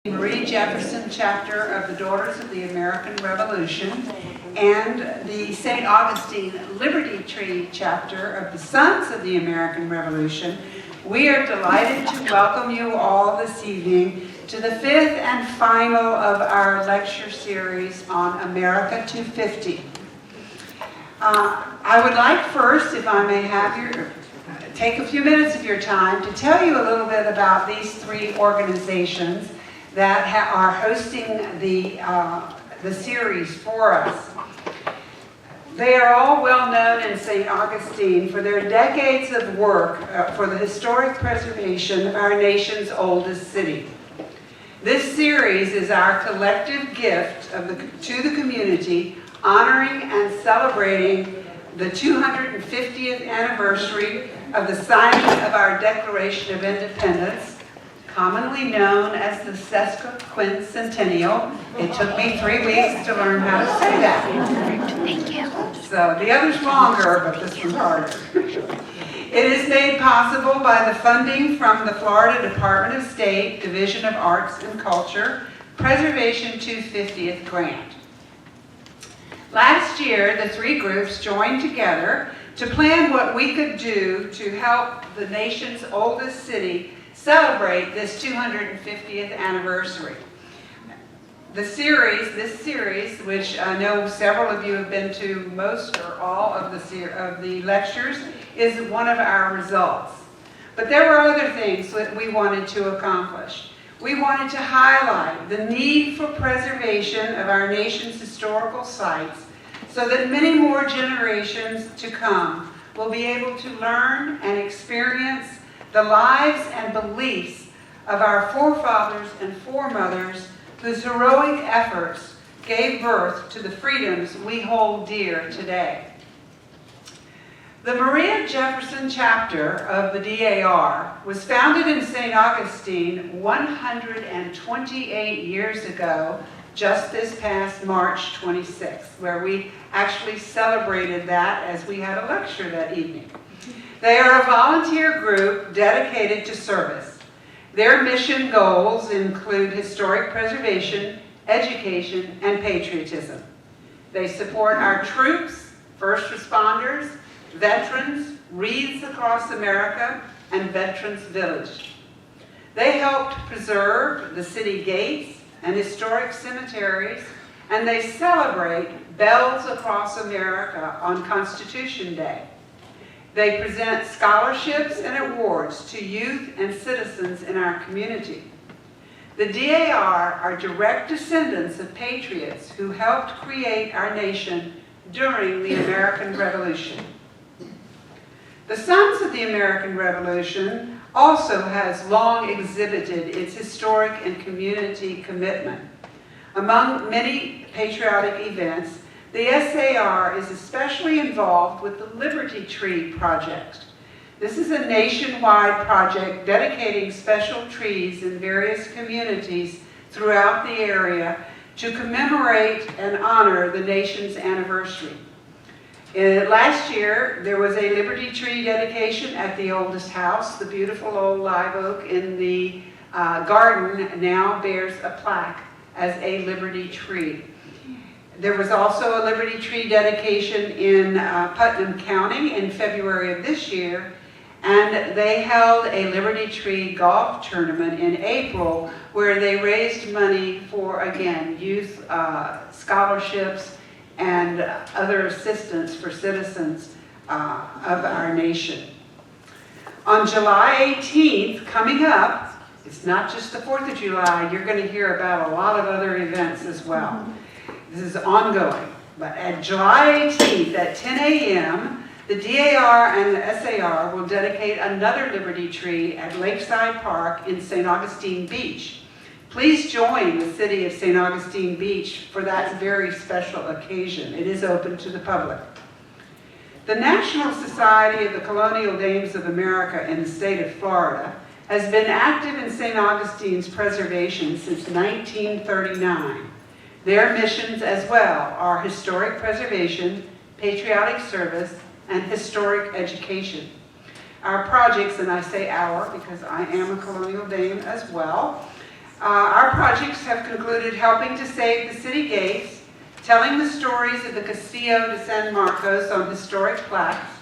Marie Jefferson chapter of the Daughters of the American Revolution and the St. Augustine Liberty Tree chapter of the Sons of the American Revolution, we are delighted to welcome you all this evening to the fifth and final of our lecture series on America 250. I would like first, if I may take a few minutes of your time to tell you a little bit about these three organizations that are hosting the series for us. They are all well known in St. Augustine for their decades of work for the historic preservation of our nation's oldest city. This series is our collective gift to the community, honoring and celebrating the 250th anniversary of the signing of our Declaration of Independence, commonly known as the sesquicentennial. It took me 3 weeks to learn how to say that. Thank you. So the other's longer, but this one's harder. It is made possible by the funding from the Florida Department of State, Division of Arts and Culture, Preservation 250th Grant. Last year, the three groups joined together to plan what we could do to help the nation's oldest city celebrate this 250th anniversary. This series, which I know several of you have been to most or all of the lectures, is one of our results. But there were other things that we wanted to accomplish. We wanted to highlight the need for preservation of our nation's historical sites so that many more generations to come will be able to learn and experience the lives and beliefs of our forefathers and foremothers whose heroic efforts gave birth to the freedoms we hold dear today. The Maria Jefferson chapter of the DAR was founded in St. Augustine 128 years ago, just this past March 26th, where we actually celebrated that as we had a lecture that evening. They are a volunteer group dedicated to service. Their mission goals include historic preservation, education, and patriotism. They support our troops, first responders, veterans, Wreaths Across America, and Veterans Village. They helped preserve the city gates and historic cemeteries, and they celebrate Bells Across America on Constitution Day. They present scholarships and awards to youth and citizens in our community. The DAR are direct descendants of patriots who helped create our nation during the American Revolution. The Sons of the American Revolution also has long exhibited its historic and community commitment. Among many patriotic events, the SAR is especially involved with the Liberty Tree Project. This is a nationwide project dedicating special trees in various communities throughout the area to commemorate and honor the nation's anniversary. Last year, there was a Liberty Tree dedication at the oldest house. The beautiful old live oak in the garden now bears a plaque as a Liberty Tree. There was also a Liberty Tree dedication in Putnam County in February of this year, and they held a Liberty Tree golf tournament in April where they raised money for, again, youth scholarships and other assistance for citizens of our nation. On July 18th, coming up, it's not just the 4th of July, you're going to hear about a lot of other events as well. This is ongoing, but at July 18th at 10 a.m., the DAR and the SAR will dedicate another Liberty Tree at Lakeside Park in St. Augustine Beach. Please join the city of St. Augustine Beach for that very special occasion. It is open to the public. The National Society of the Colonial Dames of America in the state of Florida has been active in St. Augustine's preservation since 1939. Their missions as well are historic preservation, patriotic service, and historic education. Our projects, and I say our because I am a colonial dame as well, Our projects have concluded helping to save the city gates, telling the stories of the Castillo de San Marcos on historic plaques,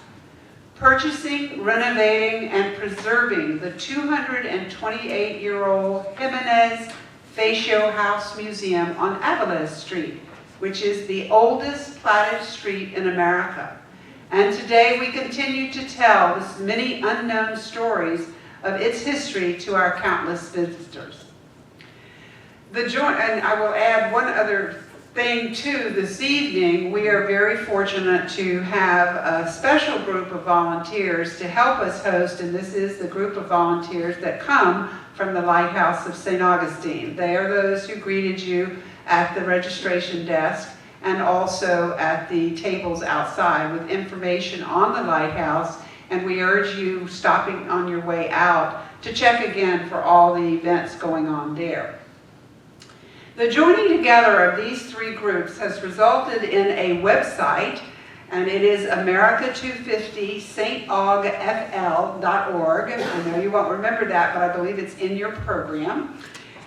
purchasing, renovating, and preserving the 228-year-old Ximenez-Fatio House Museum on Avilés Street, which is the oldest platted street in America. And today we continue to tell the many unknown stories of its history to our countless visitors. And I will add one other thing too. This evening, we are very fortunate to have a special group of volunteers to help us host, and this is the group of volunteers that come from the Lighthouse of St. Augustine. They are those who greeted you at the registration desk and also at the tables outside with information on the Lighthouse, and we urge you stopping on your way out to check again for all the events going on there. The joining together of these three groups has resulted in a website, and it is America250staugfl.org. I know you won't remember that, but I believe it's in your program.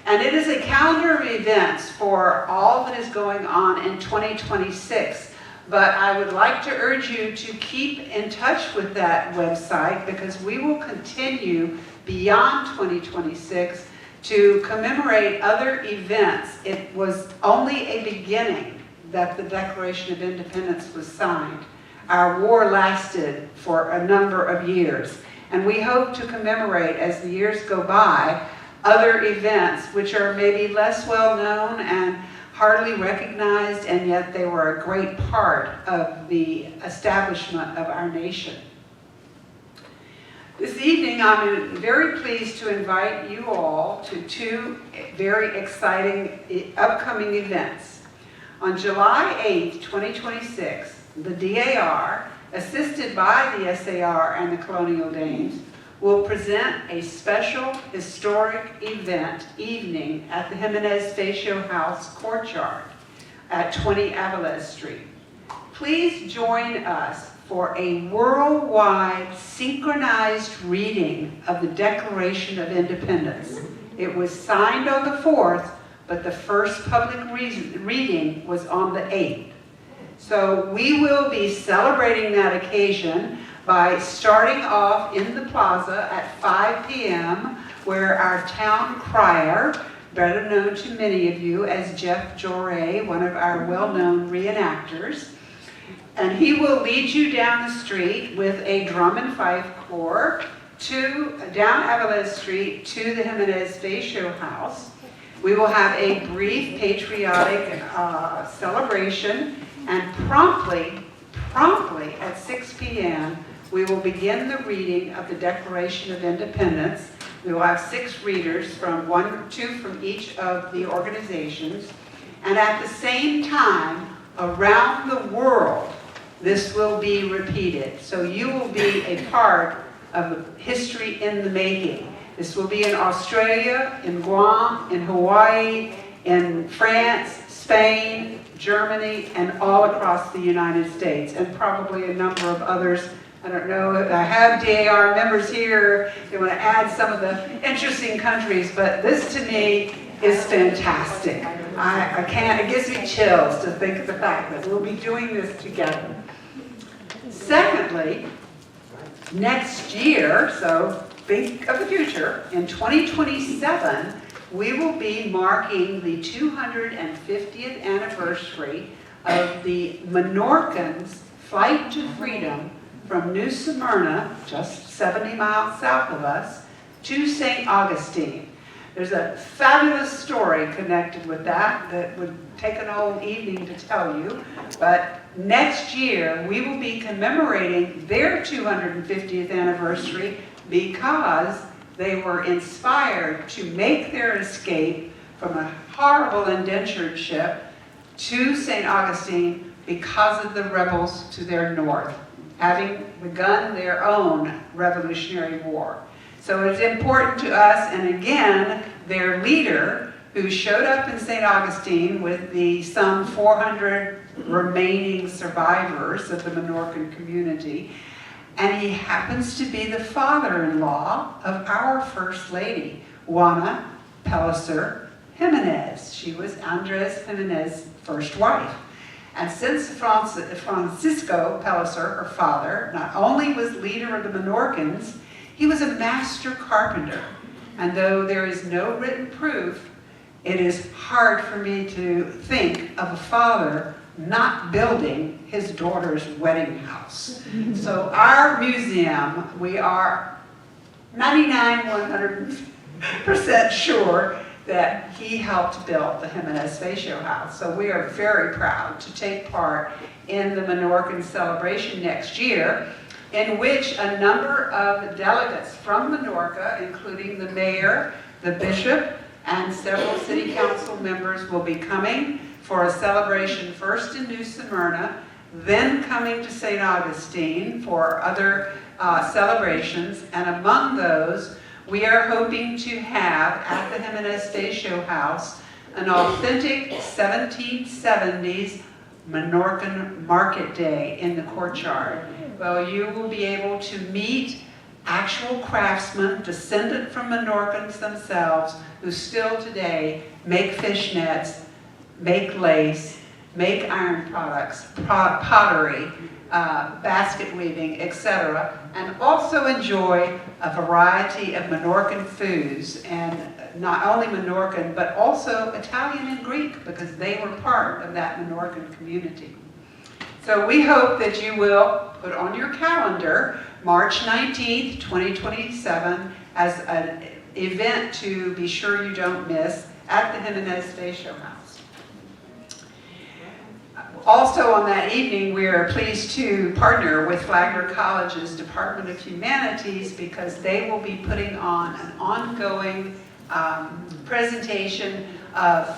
And it is a calendar of events for all that is going on in 2026. But I would like to urge you to keep in touch with that website, because we will continue beyond 2026 to commemorate other events. It was only a beginning that the Declaration of Independence was signed. Our war lasted for a number of years, and we hope to commemorate, as the years go by, other events which are maybe less well known and hardly recognized, and yet they were a great part of the establishment of our nation. This evening, I'm very pleased to invite you all to two very exciting upcoming events. On July 8th, 2026, the DAR, assisted by the SAR and the Colonial Dames, will present a special historic event evening at the Ximenez-Fatio House courtyard at 20 Avilés Street. Please join us for a worldwide synchronized reading of the Declaration of Independence. It was signed on the 4th, but the first public reading was on the 8th. So we will be celebrating that occasion by starting off in the plaza at 5 p.m., where our town crier, better known to many of you as Jeff Joray, one of our well-known reenactors, and he will lead you down the street with a drum and fife corps down Avilés Street to the Ximenez-Fatio House. We will have a brief patriotic celebration, and promptly at 6 p.m., we will begin the reading of the Declaration of Independence. We will have 6 readers, two from each of the organizations, and at the same time, around the world, this will be repeated. So you will be a part of history in the making. This will be in Australia, in Guam, in Hawaii, in France, Spain, Germany, and all across the United States, and probably a number of others. I don't know if I have DAR members here. They want to add some of the interesting countries, but this to me is fantastic. I can't, it gives me chills to think of the fact that we'll be doing this together. Secondly, next year, so think of the future, in 2027, we will be marking the 250th anniversary of the Menorcans' flight to freedom from New Smyrna, just 70 miles south of us, to St. Augustine. There's a fabulous story connected with that would take an whole evening to tell you, but next year we will be commemorating their 250th anniversary because they were inspired to make their escape from a horrible indentured ship to St. Augustine because of the rebels to their north, having begun their own Revolutionary War. So it's important to us, and again, their leader, who showed up in St. Augustine with the some 400 remaining survivors of the Menorcan community, and he happens to be the father-in-law of our First Lady, Juana Pellicer, Ximenez. She was Andres Ximenez's first wife. And since Francisco Pellicer, her father, not only was leader of the Menorcans, he was a master carpenter. And though there is no written proof, it is hard for me to think of a father not building his daughter's wedding house. So our museum, we are 100% sure that he helped build the Ximenez-Fatio house. So we are very proud to take part in the Menorcan celebration next year, in which a number of delegates from Menorca, including the mayor, the bishop, and several city council members will be coming for a celebration first in New Smyrna, then coming to St. Augustine for other celebrations, and among those, we are hoping to have at the Ximenez-Fatio house an authentic 1770s Menorcan market day in the courtyard. Well, you will be able to meet actual craftsmen descendant from Menorcans themselves who still today make fishnets, make lace, make iron products, pottery, basket weaving, etc., and also enjoy a variety of Menorcan foods, and not only Menorcan, but also Italian and Greek, because they were part of that Menorcan community. So we hope that you will put on your calendar March 19th, 2027 as an event to be sure you don't miss at the Ximenez-Fatio house. Also on that evening, we are pleased to partner with Flagler College's Department of Humanities because they will be putting on an ongoing presentation of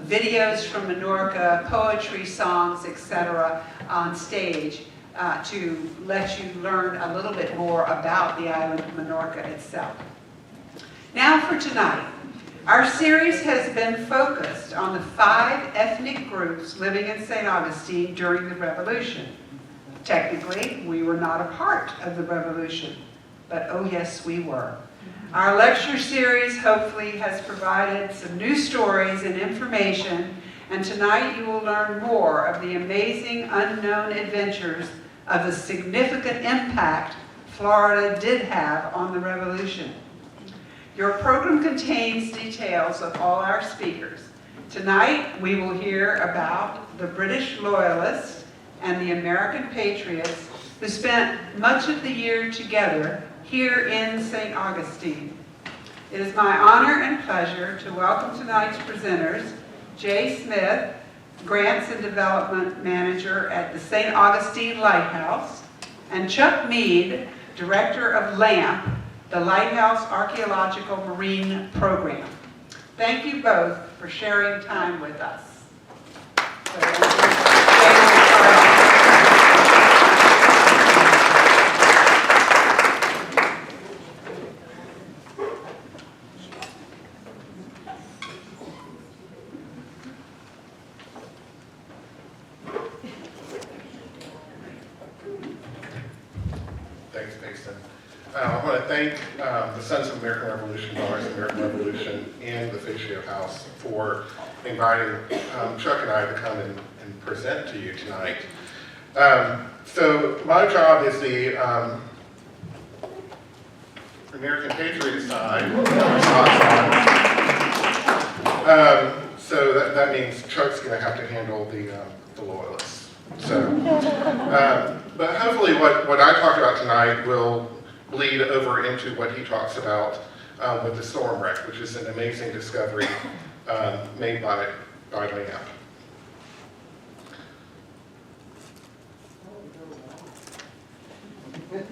videos from Menorca, poetry, songs, etc. on stage to let you learn a little bit more about the island of Menorca itself. Now for tonight. Our series has been focused on the 5 ethnic groups living in St. Augustine during the Revolution. Technically, we were not a part of the Revolution, but oh yes, we were. Our lecture series hopefully has provided some new stories and information, and tonight you will learn more of the amazing unknown adventures of the significant impact Florida did have on the Revolution. Your program contains details of all our speakers. Tonight, we will hear about the British Loyalists and the American Patriots who spent much of the year together here in St. Augustine. It is my honor and pleasure to welcome tonight's presenters, Jay Smith, Grants and Development Manager at the St. Augustine Lighthouse, and Chuck Meide, Director of LAMP, the Lighthouse Archaeological Marine Program. Thank you both for sharing time with us. I want to thank the Sons of American Revolution, Daughters of American Revolution, and the Fatio House for inviting Chuck and I to come and present to you tonight. So my job is the American Patriot side. So that means Chuck's going to have to handle the Loyalists. So, but hopefully what I talk about tonight will bleed over into what he talks about with the storm wreck, which is an amazing discovery made by LAMP. It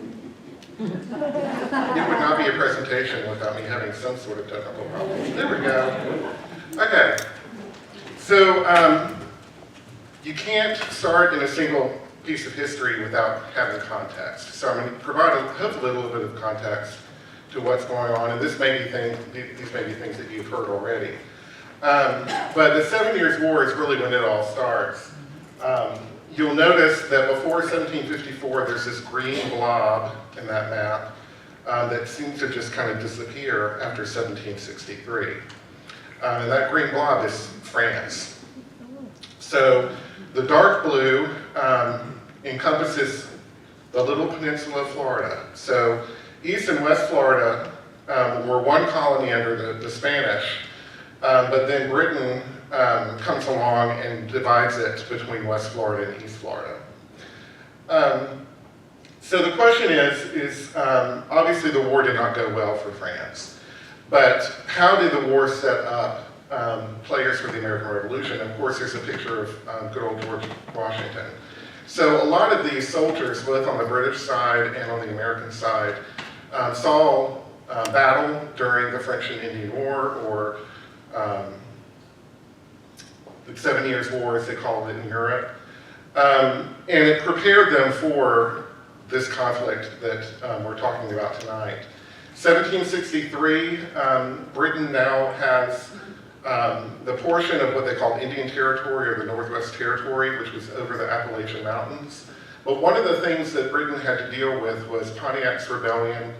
would not be a presentation without me having some sort of technical problems. There we go. Okay. So you can't start in a single piece of history without having context. So I'm going to provide hopefully a little bit of context to what's going on, and these may be things that you've heard already. But the 7 Years' War is really when it all starts. You'll notice that before 1754, there's this green blob in that map that seems to just kind of disappear after 1763. And that green blob is France. So the dark blue encompasses the little peninsula of Florida. So East and West Florida were one colony under the Spanish, but then Britain comes along and divides it between West Florida and East Florida. So the question is obviously the war did not go well for France, but how did the war set up players for the American Revolution? Of course, there's a picture of good old George Washington. So a lot of these soldiers, both on the British side and on the American side, saw battle during the French and Indian War, or the 7 Years' War, as they called it in Europe. And it prepared them for this conflict that we're talking about tonight. 1763, Britain now has the portion of what they called Indian Territory, or the Northwest Territory, which was over the Appalachian Mountains. But one of the things that Britain had to deal with was Pontiac's Rebellion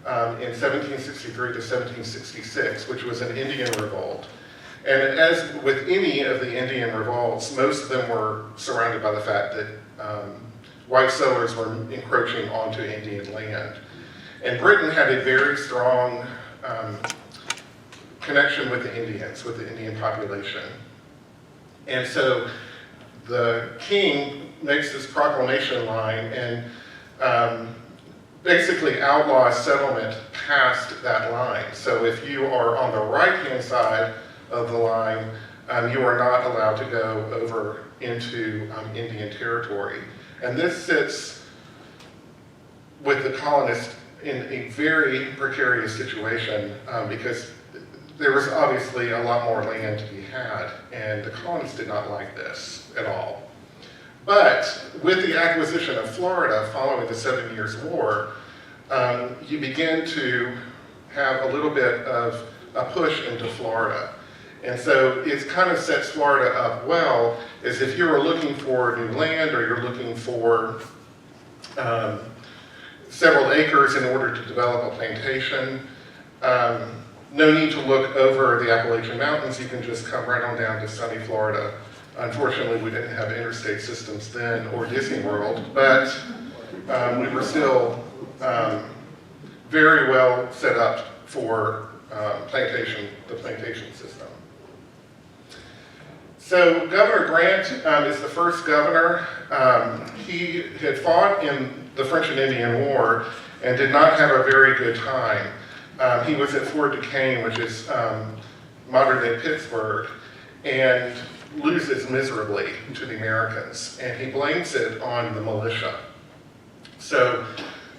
in 1763 to 1766, which was an Indian revolt. And as with any of the Indian revolts, most of them were surrounded by the fact that white settlers were encroaching onto Indian land. And Britain had a very strong connection with the Indians, with the Indian population. And so the king makes this proclamation line and basically outlaws settlement past that line. So if you are on the right-hand side of the line, you are not allowed to go over into Indian territory. And this sits with the colonists in a very precarious situation because there was obviously a lot more land to be had, and the colonists did not like this at all. But with the acquisition of Florida following the 7 Years' War, you begin to have a little bit of a push into Florida. And so it kind of sets Florida up well, as if you were looking for new land, or you're looking for several acres in order to develop a plantation. No need to look over the Appalachian Mountains. You can just come right on down to sunny Florida. Unfortunately, we didn't have interstate systems then, or Disney World, but we were still very well set up for the plantation system. So Governor Grant is the first governor. He had fought in the French and Indian War and did not have a very good time. He was at Fort Duquesne, which is modern-day Pittsburgh, and loses miserably to the Americans, and he blames it on the militia. So,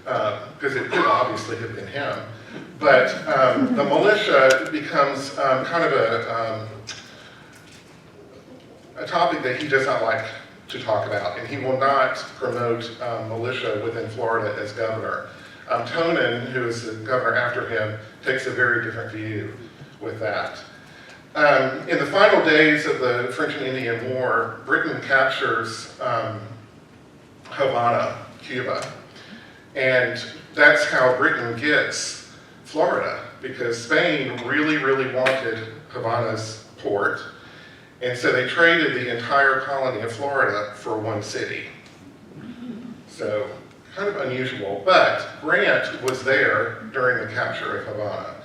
because it could obviously have been him, but the militia becomes kind of a topic that he does not like to talk about, and he will not promote militia within Florida as governor. Tonin, who is the governor after him, takes a very different view with that. In the final days of the French and Indian War, Britain captures Havana, Cuba, and that's how Britain gets Florida, because Spain really, really wanted Havana's port, and so they traded the entire colony of Florida for one city. So, kind of unusual, but Grant was there during the capture of Havana.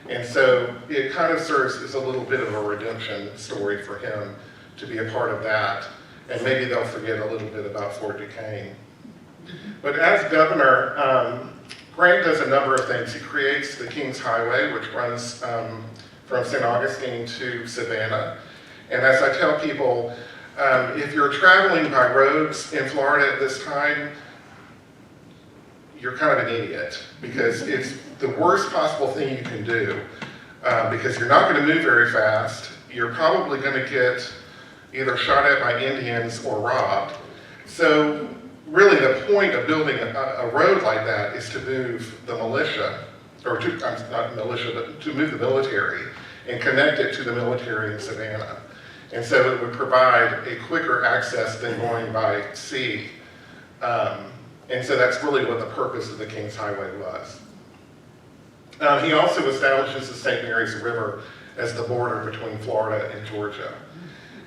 And so it kind of serves as a little bit of a redemption story for him to be a part of that. And maybe they'll forget a little bit about Fort Duquesne. But as governor, Grant does a number of things. He creates the King's Highway, which runs from St. Augustine to Savannah. And as I tell people, if you're traveling by roads in Florida at this time, you're kind of an idiot, because it's the worst possible thing you can do, because you're not going to move very fast. You're probably going to get either shot at by Indians or robbed. So really the point of building a road like that is to move the militia, or not militia, but to move the military and connect it to the military in Savannah. And so it would provide a quicker access than going by sea. And so that's really what the purpose of the King's Highway was. He also establishes the St. Mary's River as the border between Florida and Georgia.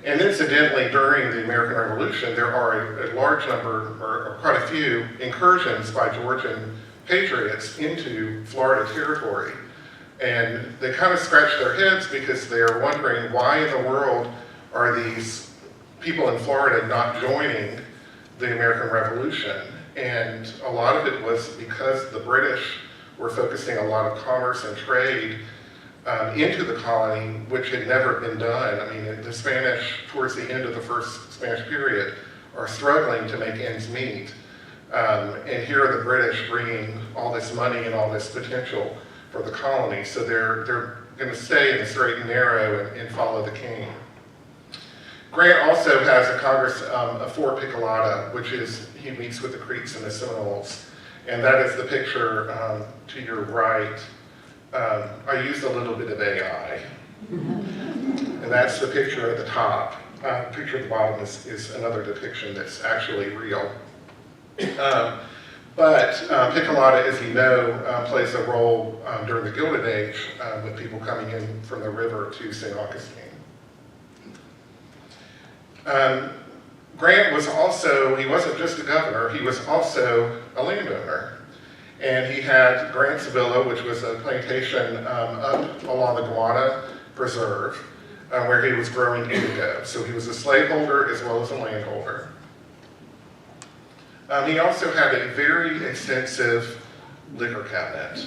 And incidentally, during the American Revolution, there are a large number, or quite a few, incursions by Georgian patriots into Florida territory. And they kind of scratch their heads because they're wondering why in the world are these people in Florida not joining the American Revolution. And a lot of it was because the British were focusing a lot of commerce and trade into the colony, which had never been done. I mean, the Spanish, towards the end of the first Spanish period, are struggling to make ends meet. And here are the British bringing all this money and all this potential for the colony. So they're going to stay in the straight and narrow and follow the king. Grant also has a Fort Piccolata, which is, he meets with the Creeks and the Seminoles. And that is the picture to your right. I used a little bit of AI. And that's the picture at the top. The picture at the bottom is another depiction that's actually real. But Piccolata, as you know, plays a role during the Gilded Age with people coming in from the river to St. Augustine. Grant was also, he wasn't just a governor, he was also a landowner. And he had Grant's Villa, which was a plantation up along the Guana Preserve, where he was growing indigo. So he was a slaveholder as well as a landholder. He also had a very extensive liquor cabinet.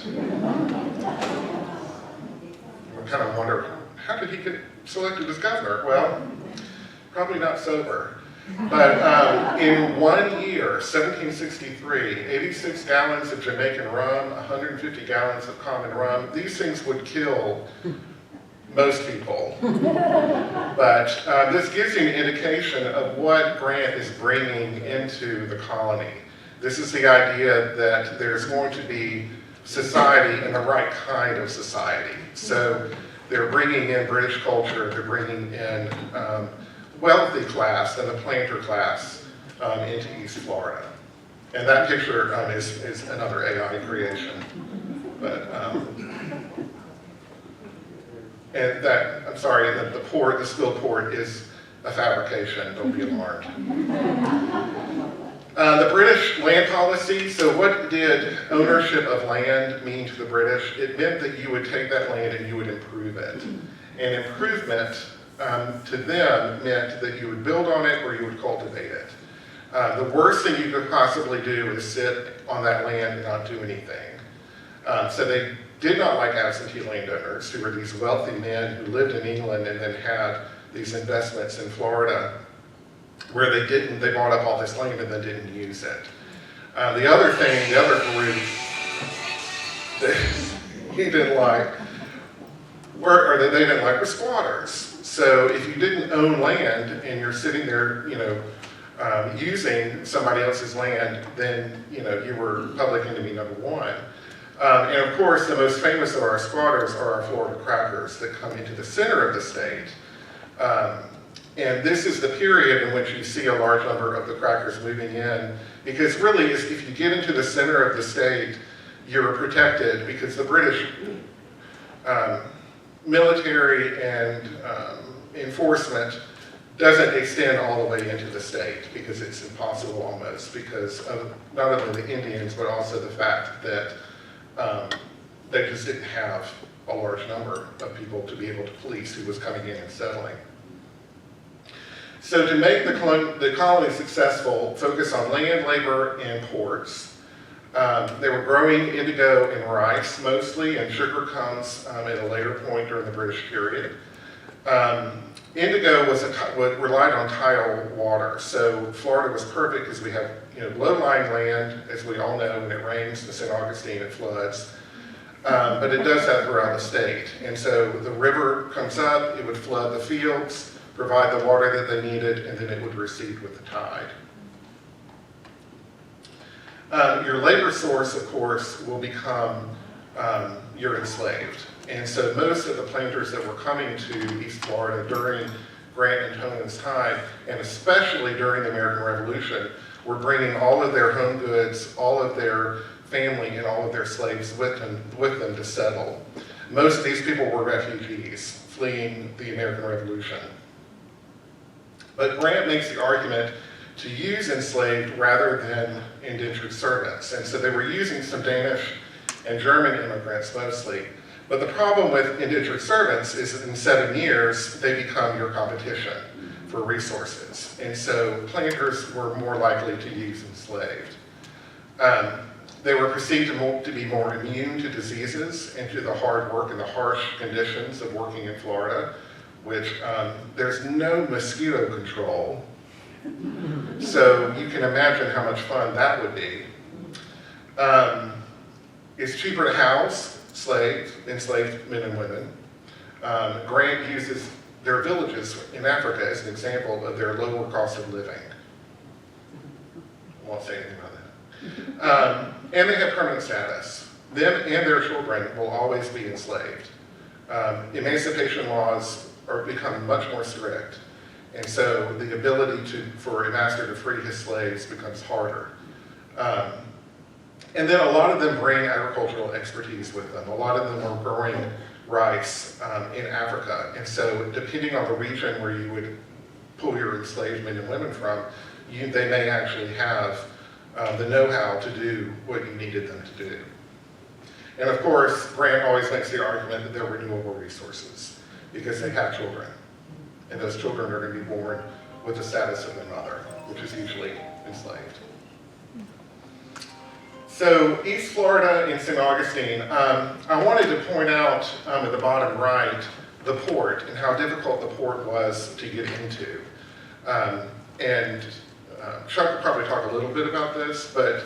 We kind of wonder, how did he get selected as governor? Well, probably not sober. But in 1 year, 1763, 86 gallons of Jamaican rum, 150 gallons of common rum. These things would kill most people. But this gives you an indication of what Grant is bringing into the colony. This is the idea that there's going to be society and the right kind of society. So they're bringing in British culture, they're bringing in wealthy class and the planter class into East Florida. And that picture is another AI creation. But, and that, I'm sorry, the spilled port is a fabrication, don't be alarmed. The British land policy, so what did ownership of land mean to the British? It meant that you would take that land and you would improve it. And improvement to them meant that you would build on it or you would cultivate it. The worst thing you could possibly do is sit on that land and not do anything. So they did not like absentee landowners, who were these wealthy men who lived in England and then had these investments in Florida where they bought up all this land and then didn't use it. The other group that he didn't like were squatters. So if you didn't own land and you're sitting there, using somebody else's land, then you were public enemy number one. And of course, the most famous of our squatters are our Florida crackers that come into the center of the state. And this is the period in which you see a large number of the crackers moving in, because really, if you get into the center of the state, you're protected because the British military and enforcement doesn't extend all the way into the state because it's impossible almost because of not only the Indians, but also the fact that they just didn't have a large number of people to be able to police who was coming in and settling. So to make the colony successful, focus on land, labor, and ports. They were growing indigo and rice mostly, and sugar comes at a later point during the British period. Indigo relied on tidal water, so Florida was perfect because we have low-lying land, as we all know. When it rains in St. Augustine, it floods. But it does that throughout the state. And so the river comes up, it would flood the fields, provide the water that they needed, and then it would recede with the tide. Your labor source, of course, will become your enslaved. And so most of the planters that were coming to East Florida during Grant and Tonan's time, and especially during the American Revolution, were bringing all of their home goods, all of their family, and all of their slaves with them to settle. Most of these people were refugees fleeing the American Revolution. But Grant makes the argument to use enslaved rather than indentured servants. And so they were using some Danish and German immigrants mostly. But the problem with indentured servants is that in 7 years, they become your competition for resources. And so planters were more likely to use enslaved. They were perceived to be more immune to diseases and to the hard work and the harsh conditions of working in Florida, which there's no mosquito control. So you can imagine how much fun that would be. It's cheaper to house enslaved men and women. Grant uses their villages in Africa as an example of their lower cost of living. I won't say anything about that. And they have permanent status. Them and their children will always be enslaved. Emancipation laws are becoming much more strict. And so the ability for a master to free his slaves becomes harder. And then a lot of them bring agricultural expertise with them. A lot of them are growing rice in Africa. And so depending on the region where you would pull your enslaved men and women from, they may actually have the know-how to do what you needed them to do. And of course, Grant always makes the argument that they're renewable resources because they have children. And those children are going to be born with the status of their mother, which is usually enslaved. So East Florida and St. Augustine, I wanted to point out at the bottom right, the port and how difficult the port was to get into. Chuck will probably talk a little bit about this, but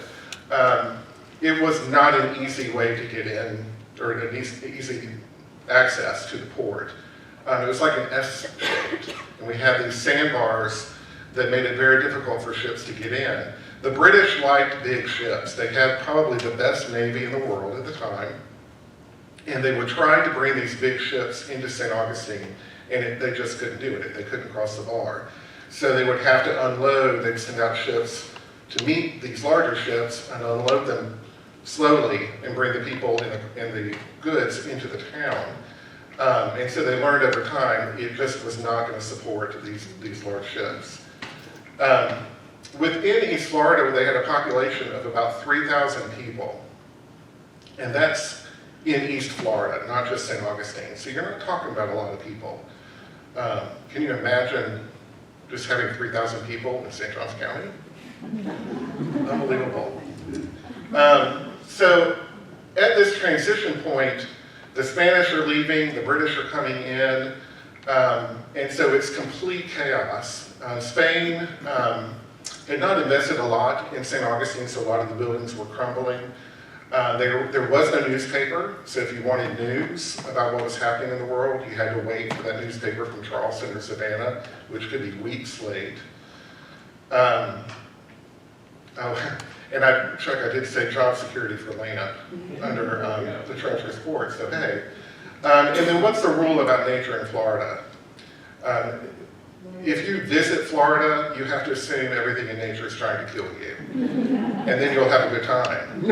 it was not an easy way to get in, or an easy access to the port. It was like an S-shaped, and we had these sandbars that made it very difficult for ships to get in. The British liked big ships. They had probably the best navy in the world at the time, and they would try to bring these big ships into St. Augustine, and they just couldn't do it. They couldn't cross the bar. So they would have to unload. They'd send out ships to meet these larger ships and unload them slowly and bring the people and the goods into the town. And so they learned over time it just was not going to support these large ships. Within East Florida, they had a population of about 3,000 people. And that's in East Florida, not just St. Augustine. So you're not talking about a lot of people. Can you imagine just having 3,000 people in St. Johns County? Unbelievable. So at this transition point, the Spanish are leaving, the British are coming in, and so it's complete chaos. Spain had not invested a lot in St. Augustine, so a lot of the buildings were crumbling. There was no newspaper, so if you wanted news about what was happening in the world, you had to wait for that newspaper from Charleston or Savannah, which could be weeks late. Chuck, I did say job security for land under the Treasurer's Board, so hey. And then what's the rule about nature in Florida? If you visit Florida, you have to assume everything in nature is trying to kill you. And then you'll have a good time.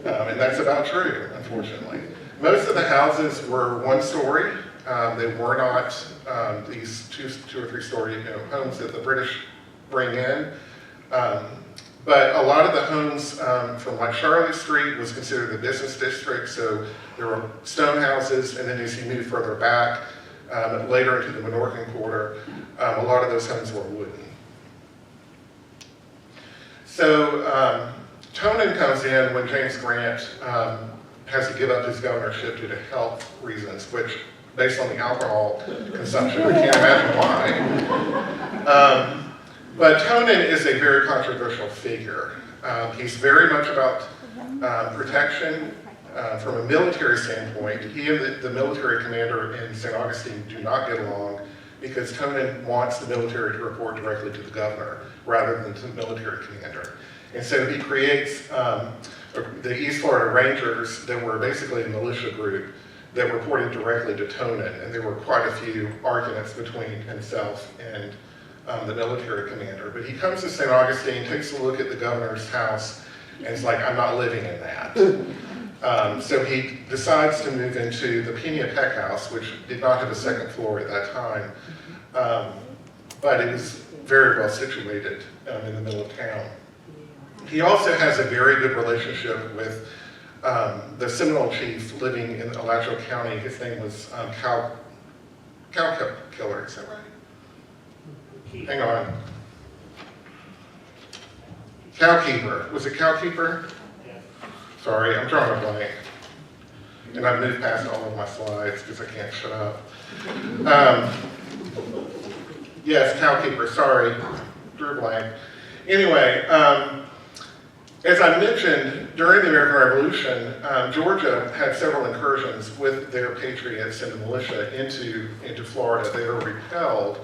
And that's about true, unfortunately. Most of the houses were one story. They were not these two or three story homes that the British bring in. But a lot of the homes from like Charlotte Street was considered the business district, so there were stone houses, and then as you move further back, later into the Menorcan Quarter, a lot of those homes were wooden. So Tonin comes in when James Grant has to give up his governorship due to health reasons, which, based on the alcohol consumption, I can't imagine why. But Tonin is a very controversial figure. He's very much about protection. From a military standpoint, he and the military commander in St. Augustine do not get along because Tonin wants the military to report directly to the governor rather than to the military commander. And so he creates the East Florida Rangers that were basically a militia group that reported directly to Tonin, and there were quite a few arguments between himself and the military commander. But he comes to St. Augustine, takes a look at the governor's house, and is like, I'm not living in that. So he decides to move into the Pena Peck House, which did not have a second floor at that time, but it was very well situated in the middle of town. He also has a very good relationship with the Seminole chief living in Alachua County. His name was Cow Killer, is that right? Hang on. Cowkeeper. Was it Cowkeeper? Yeah. Sorry, I'm drawing a blank. And I've moved past all of my slides because I can't shut up. Yes, Cowkeeper, sorry. Drew a blank. Anyway, as I mentioned, during the American Revolution, Georgia had several incursions with their patriots and the militia into Florida. They were repelled,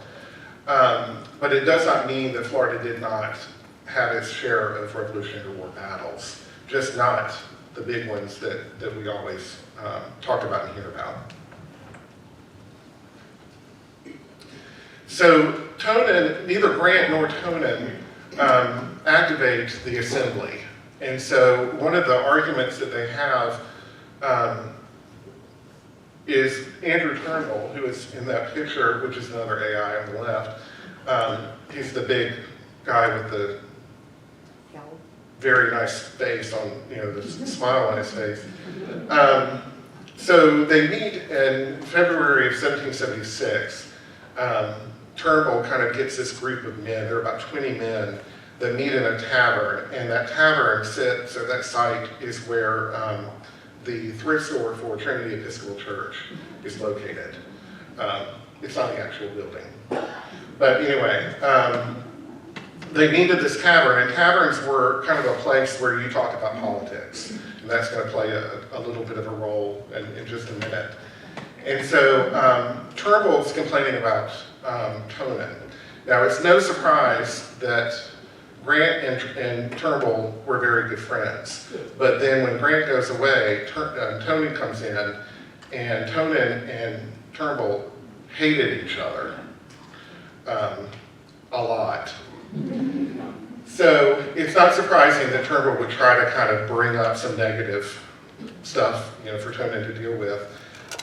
but it does not mean that Florida did not have its share of Revolutionary War battles, just not the big ones that we always talk about and hear about. So Tonin, neither Grant nor Tonin activate the assembly. And so one of the arguments that they have is Andrew Turnbull, who is in that picture, which is another AI on the left. He's the big guy with the very nice face on, the smile on his face. So they meet in February of 1776. Turnbull kind of gets this group of men, there are about 20 men, that meet in a tavern, and that tavern sits, or that site is where the thrift store for Trinity Episcopal Church is located. It's not the actual building. But anyway, they meet at this tavern, and taverns were kind of a place where you talk about politics, and that's going to play a little bit of a role in just a minute. And so Turnbull's complaining about Tonin. Now, it's no surprise that Grant and Turnbull were very good friends. But then when Grant goes away, Tonin comes in, and Tonin and Turnbull hated each other a lot. So it's not surprising that Turnbull would try to kind of bring up some negative stuff, for Tonin to deal with.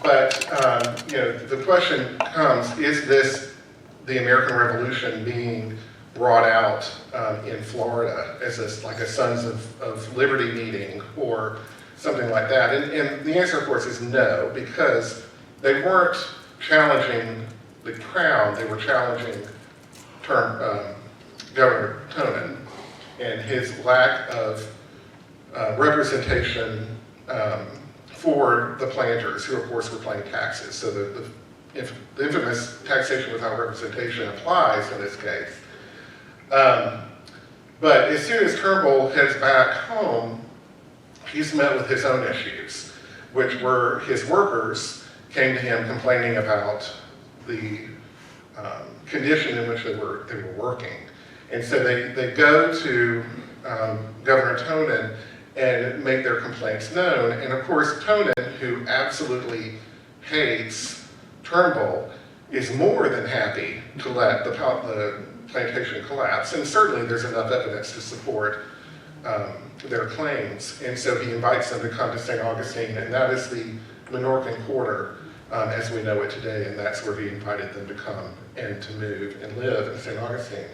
But, the question comes, is this the American Revolution being brought out in Florida as like a Sons of Liberty meeting or something like that? And the answer, of course, is no, because they weren't challenging the crown, they were challenging Governor Tonin and his lack of representation for the planters, who of course were paying taxes. So the infamous taxation without representation applies in this case. But as soon as Turnbull heads back home, he's met with his own issues, which were his workers came to him complaining about the condition in which they were working. And so they go to Governor Tonin and make their complaints known. And of course, Tonin, who absolutely hates Turnbull, is more than happy to let the plantation collapse. And certainly there's enough evidence to support their claims. And so he invites them to come to St. Augustine, and that is the Minorcan Quarter as we know it today, and that's where he invited them to come and to move and live in St. Augustine.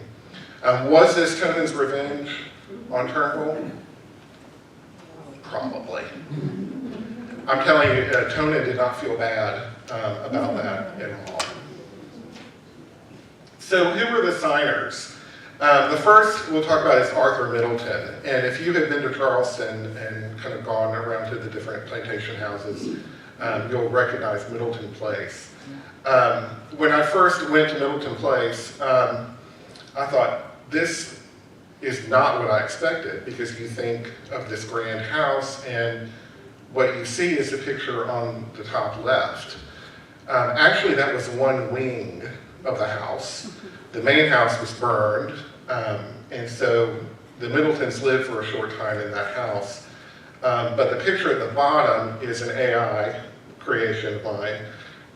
Was this Tonin's revenge on Turnbull? Probably. I'm telling you, Tonin did not feel bad about that at all. So who were the signers? The first we'll talk about is Arthur Middleton. And if you have been to Charleston and kind of gone around to the different plantation houses, you'll recognize Middleton Place. When I first went to Middleton Place, I thought, this is not what I expected, because you think of this grand house and what you see is the picture on the top left. Actually, that was one wing of the house. The main house was burned, and so the Middletons lived for a short time in that house. But the picture at the bottom is an AI creation of mine,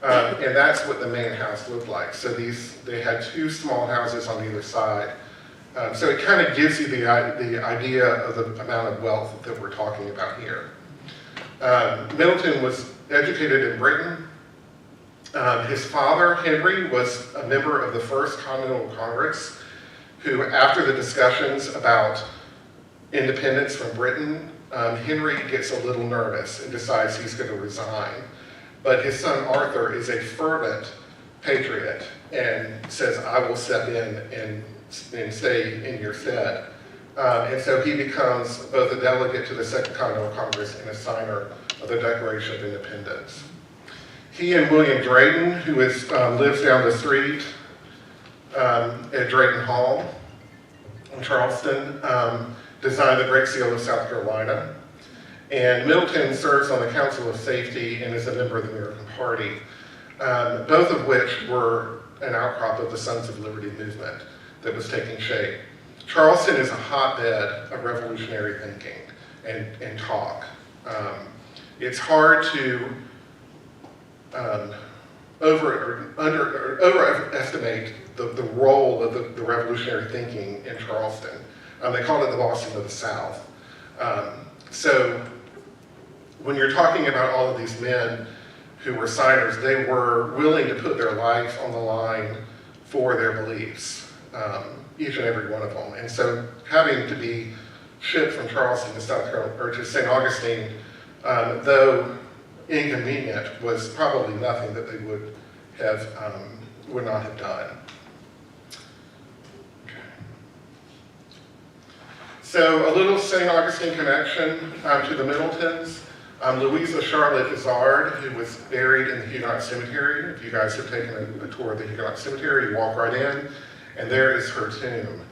and that's what the main house looked like. So they had two small houses on either side. So it kind of gives you the idea of the amount of wealth that we're talking about here. Middleton was educated in Britain. His father, Henry, was a member of the First Continental Congress, who, after the discussions about independence from Britain, Henry gets a little nervous and decides he's going to resign. But his son Arthur is a fervent patriot and says, I will step in and stay in your stead. And so he becomes both a delegate to the Second Continental Congress and a signer of the Declaration of Independence. He and William Drayton, who lives down the street at Drayton Hall in Charleston, designed the Great Seal of South Carolina. And Middleton serves on the Council of Safety and is a member of the American Party, both of which were an outcrop of the Sons of Liberty movement that was taking shape. Charleston is a hotbed of revolutionary thinking and talk. It's hard to overestimate the role of the revolutionary thinking in Charleston. They called it the Boston of the South. So when you're talking about all of these men who were signers, they were willing to put their life on the line for their beliefs, each and every one of them. And so having to be shipped from Charleston to South Carolina, or to St. Augustine, though inconvenient, was probably nothing that they would not have done. Okay. So a little St. Augustine connection to the Middletons. Louisa Charlotte Izzard, who was buried in the Huguenot Cemetery. If you guys have taken a tour of the Huguenot Cemetery, you walk right in, and there is her tomb.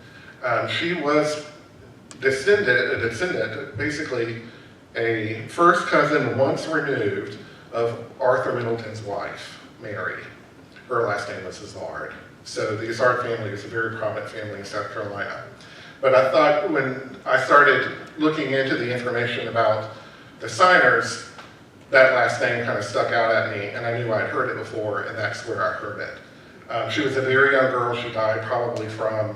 She was a descendant, basically a first cousin once removed of Arthur Middleton's wife, Mary. Her last name was Izzard. So the Izzard family is a very prominent family in South Carolina. But I thought when I started looking into the information about the signers, that last name kind of stuck out at me, and I knew I'd heard it before, and that's where I heard it. She was a very young girl. She died probably from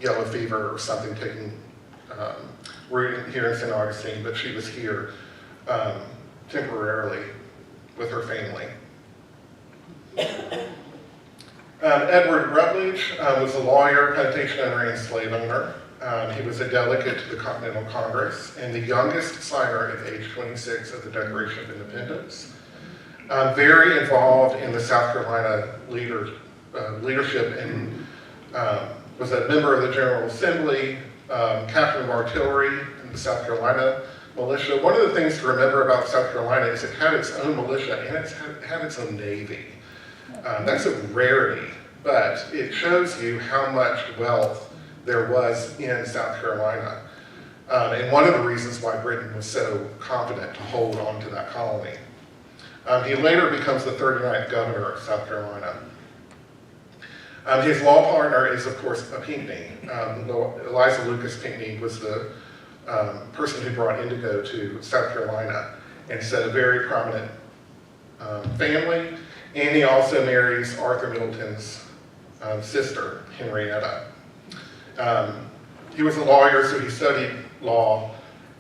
yellow fever or something taking root here in St. Augustine, but she was here temporarily with her family. Edward Rutledge was a lawyer, plantation owner, and slave owner. He was a delegate to the Continental Congress and the youngest signer at age 26 of the Declaration of Independence. Very involved in the South Carolina leadership and was a member of the General Assembly, captain of artillery in the South Carolina militia. One of the things to remember about South Carolina is it had its own militia and it had its own navy. That's a rarity, but it shows you how much wealth there was in South Carolina. And one of the reasons why Britain was so confident to hold on to that colony. He later becomes the 39th governor of South Carolina. His law partner is, of course, a Pinckney. Eliza Lucas Pinckney was the person who brought indigo to South Carolina, and so a very prominent family. And he also marries Arthur Middleton's sister, Henrietta. He was a lawyer, so he studied law,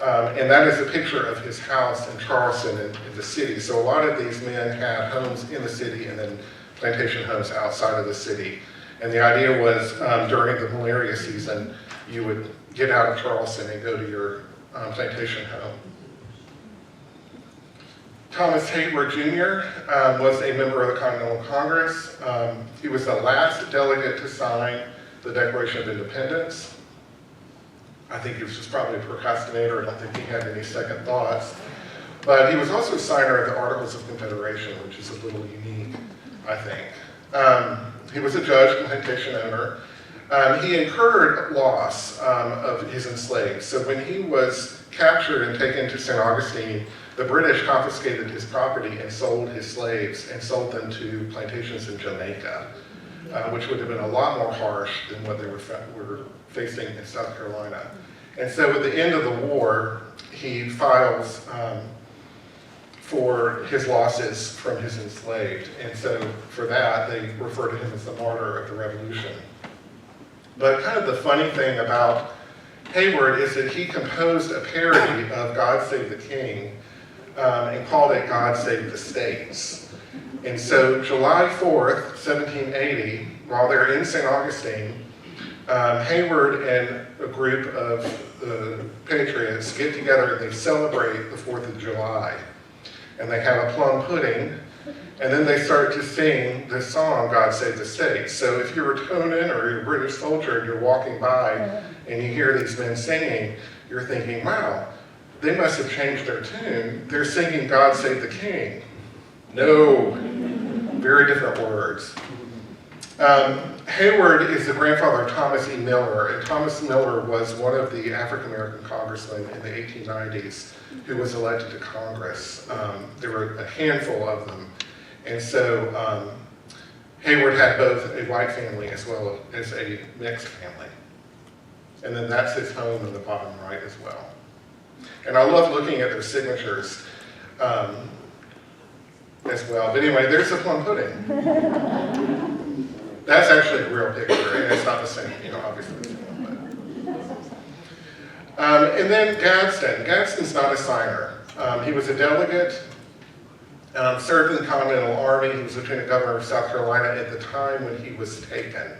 and that is a picture of his house in Charleston in the city. So a lot of these men had homes in the city and then plantation homes outside of the city. And the idea was during the malaria season, you would get out of Charleston and go to your plantation home. Thomas Hayward Jr. Was a member of the Continental Congress. He was the last delegate to sign the Declaration of Independence. I think he was just probably a procrastinator. I don't think he had any second thoughts. But he was also a signer of the Articles of Confederation, which is a little unique, I think. He was a judge, plantation owner. He incurred loss of his enslaved. So when he was captured and taken to St. Augustine, the British confiscated his property and sold his slaves and sold them to plantations in Jamaica, which would have been a lot more harsh than what they were facing in South Carolina. And so at the end of the war, he files for his losses from his enslaved. And so for that, they refer to him as the martyr of the Revolution. But kind of the funny thing about Hayward is that he composed a parody of God Save the King and called it God Save the States. And so July 4th, 1780, while they're in St. Augustine, Hayward and a group of the Patriots get together and they celebrate the 4th of July. And they have a plum pudding, and then they start to sing this song, God Save the States. So if you're a Tonin or you're a British soldier and you're walking by and you hear these men singing, you're thinking, wow, they must have changed their tune. They're singing God Save the King. No, very different words. Hayward is the grandfather of Thomas E. Miller, and Thomas Miller was one of the African-American congressmen in the 1890s who was elected to Congress. There were a handful of them. And so Hayward had both a white family as well as a mixed family. And then that's his home in the bottom right as well. And I love looking at their signatures as well. But anyway, there's the plum pudding. That's actually a real picture, and it's not the same, obviously. And then Gadsden. Gadsden's not a signer. He was a delegate, served in the Continental Army. He was Lieutenant Governor of South Carolina at the time when he was taken.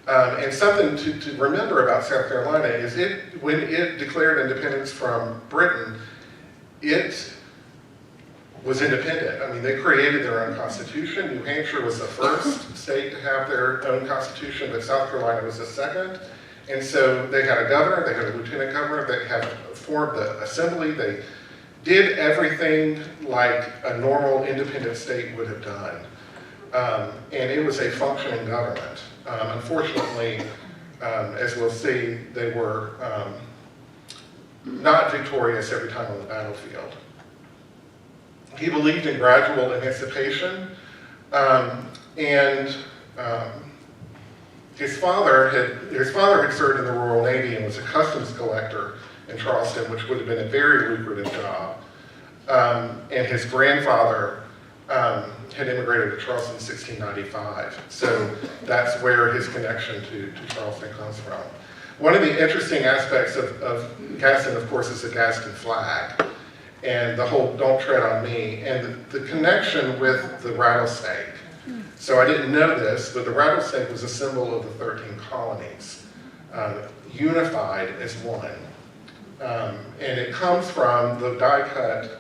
And something to remember about South Carolina is when it declared independence from Britain, it was independent. I mean, they created their own constitution. New Hampshire was the first state to have their own constitution, but South Carolina was the second. And so they had a governor, they had a lieutenant governor, they had formed the assembly. They did everything like a normal independent state would have done. And it was a functioning government. Unfortunately, as we'll see, they were not victorious every time on the battlefield. He believed in gradual emancipation, and his father had served in the Royal Navy and was a customs collector in Charleston, which would have been a very lucrative job. And his grandfather had immigrated to Charleston in 1695, so that's where his connection to Charleston comes from. One of the interesting aspects of Gadsden, of course, is the Gadsden flag. And the whole "don't tread on me," and the connection with the rattlesnake. So I didn't know this, but the rattlesnake was a symbol of the 13 colonies, unified as one. And it comes from the die cut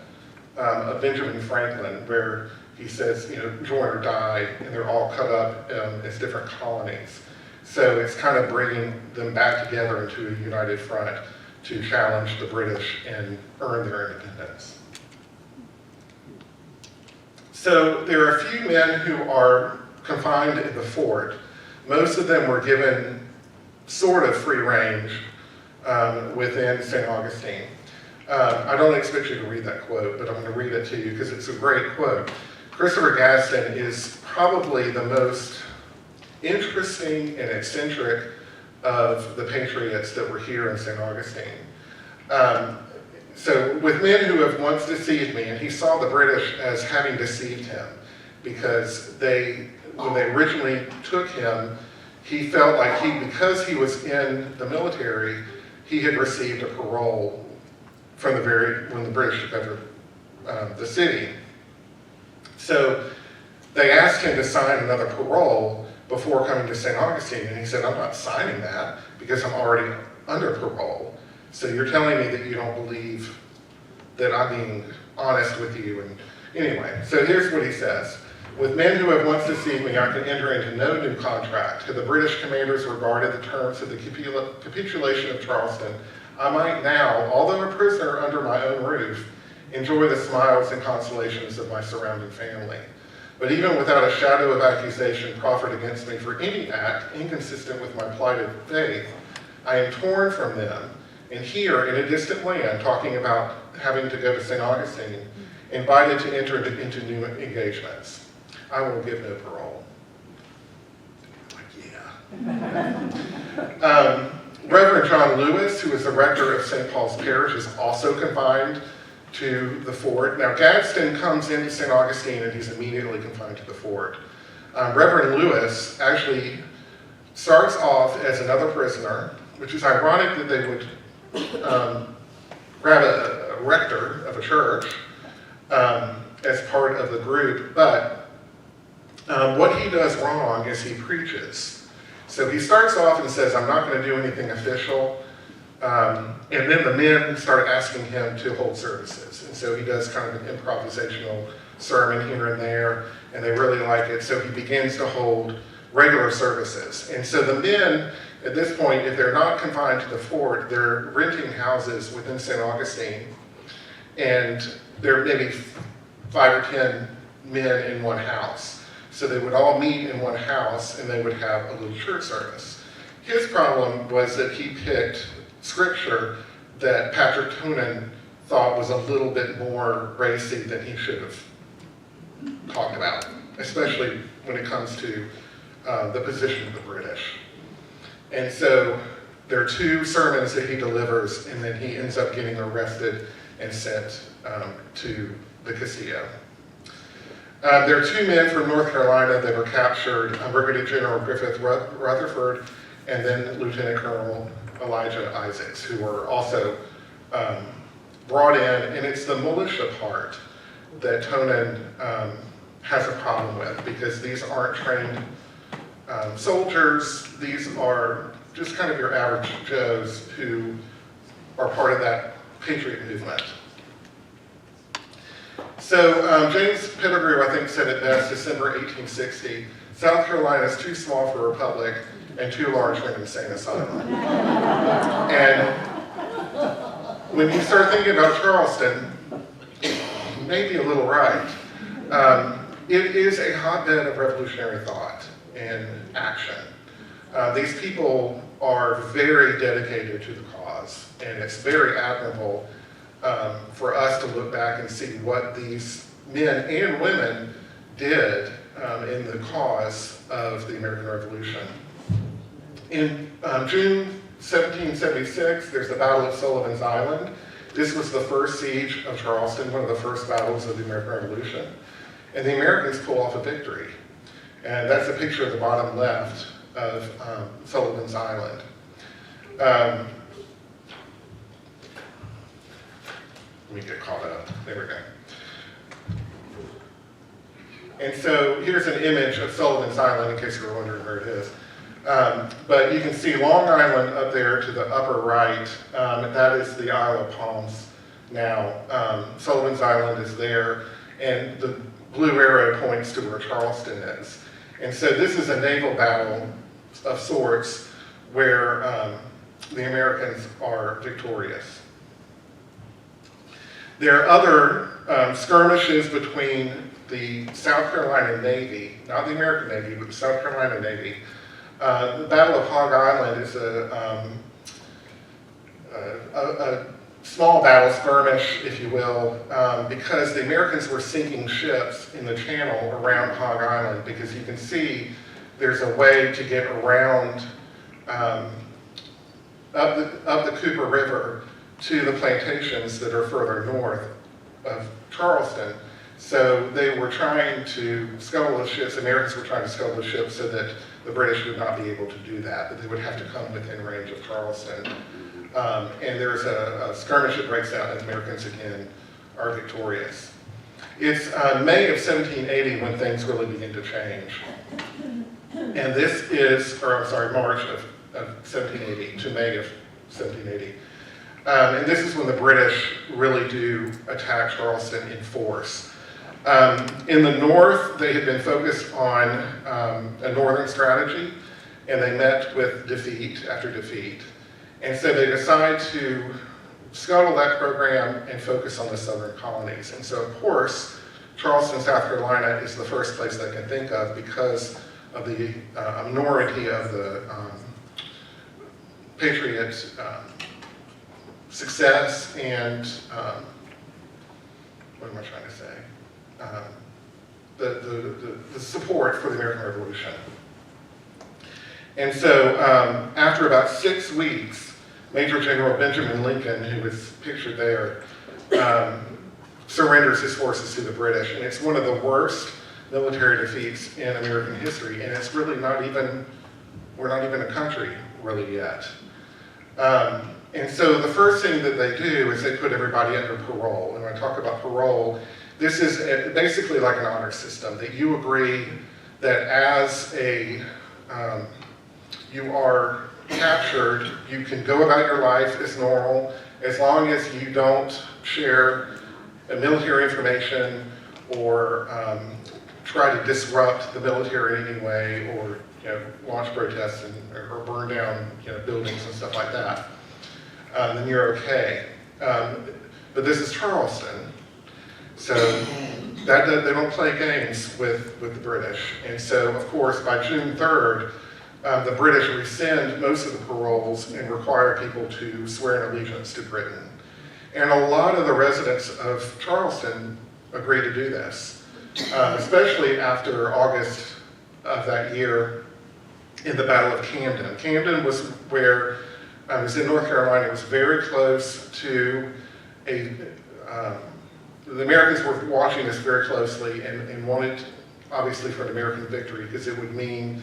of Benjamin Franklin, where he says, join or die, and they're all cut up as different colonies. So it's kind of bringing them back together into a united front to challenge the British and earn their independence. So there are a few men who are confined in the fort. Most of them were given sort of free range within St. Augustine. I don't expect you to read that quote, but I'm going to read it to you because it's a great quote. Christopher Gadsden is probably the most interesting and eccentric of the Patriots that were here in St. Augustine. So with men who have once deceived me, and he saw the British as having deceived him because when they originally took him, he felt like because he was in the military, he had received a parole from when the British took over the city. So they asked him to sign another parole before coming to St. Augustine, and he said, I'm not signing that because I'm already under parole. So you're telling me that you don't believe that I'm being honest with you. And anyway, so here's what he says. With men who have once deceived me, I can enter into no new contract. Had the British commanders regarded the terms of the capitulation of Charleston, I might now, although a prisoner under my own roof, enjoy the smiles and consolations of my surrounding family. But even without a shadow of accusation proffered against me for any act inconsistent with my plighted faith, I am torn from them, and here in a distant land, talking about having to go to St. Augustine, invited to enter into new engagements. I will give no parole. Yeah. Reverend John Lewis, who is the rector of St. Paul's Parish, is also confined to the fort. Now, Gadsden comes into St. Augustine and he's immediately confined to the fort. Reverend Lewis actually starts off as another prisoner, which is ironic that they would grab a rector of a church as part of the group, but what he does wrong is he preaches. So he starts off and says, I'm not going to do anything official, and then the men start asking him to hold services, and so he does kind of an improvisational sermon here and there, and they really like it, so he begins to hold regular services. And so the men, at this point, if they're not confined to the fort, they're renting houses within St. Augustine, and there are maybe 5 or 10 men in one house. So they would all meet in one house, and they would have a little church service. His problem was that he picked scripture that Patrick Tonin thought was a little bit more racy than he should have talked about, especially when it comes to the position of the British. And so there are 2 sermons that he delivers, and then he ends up getting arrested and sent to the Castillo. There are 2 men from North Carolina that were captured, Brigadier General Griffith Rutherford, and then Lieutenant Colonel Elijah Isaacs, who were also brought in, and it's the militia part that Tonin has a problem with, because these aren't trained soldiers. These are just kind of your average Joes who are part of that Patriot movement. So James Pettigrew, I think, said it best, December 1860, South Carolina is too small for a republic and too large for an insane asylum. And when you start thinking about Charleston, you may be a little right. It is a hotbed of revolutionary thought and action. These people are very dedicated to the cause, and it's very admirable for us to look back and see what these men and women did in the cause of the American Revolution. In June 1776, there's the Battle of Sullivan's Island. This was the first siege of Charleston, one of the first battles of the American Revolution. And the Americans pull off a victory. And that's a picture at the bottom left of Sullivan's Island. Let me get caught up. There we go. And so here's an image of Sullivan's Island, in case you were wondering where it is. But you can see Long Island up there to the upper right. That is the Isle of Palms now. Sullivan's Island is there, and the blue arrow points to where Charleston is. And so this is a naval battle of sorts where the Americans are victorious. There are other skirmishes between the South Carolina Navy, not the American Navy, but the South Carolina Navy. The Battle of Hog Island is a small battle skirmish, if you will, because the Americans were sinking ships in the channel around Hog Island, because you can see there's a way to get around up the Cooper River to the plantations that are further north of Charleston. So they were trying to scuttle the ships, Americans were trying to scuttle the ships so that the British would not be able to do that, but they would have to come within range of Charleston. And there's a skirmish that breaks out, and the Americans again are victorious. It's May of 1780 when things really begin to change. And this is, March of 1780 to May of 1780. And this is when the British really do attack Charleston in force. In the north, they had been focused on a northern strategy, and they met with defeat after defeat. And so they decide to scuttle that program and focus on the southern colonies. And so, of course, Charleston, South Carolina is the first place they can think of because of the minority of the Patriots' success and, what am I trying to say? The support for the American Revolution. And so after about 6 weeks, Major General Benjamin Lincoln, who is pictured there, surrenders his forces to the British. And it's one of the worst military defeats in American history. And it's really not even, we're not even a country really yet. And so the first thing that they do is they put everybody under parole. And when I talk about parole, This is basically like an honor system, that you agree that as you are captured, you can go about your life as normal, as long as you don't share military information or try to disrupt the military in any way, or launch protests or burn down buildings and stuff like that. Then you're okay. But this is Charleston, so they don't play games with the British. And so, of course, by June 3rd, the British rescind most of the paroles and require people to swear an allegiance to Britain. And a lot of the residents of Charleston agree to do this, especially after August of that year in the Battle of Camden. Camden was where, it was in North Carolina. It was very close to the Americans were watching this very closely and wanted, obviously, for an American victory, because it would mean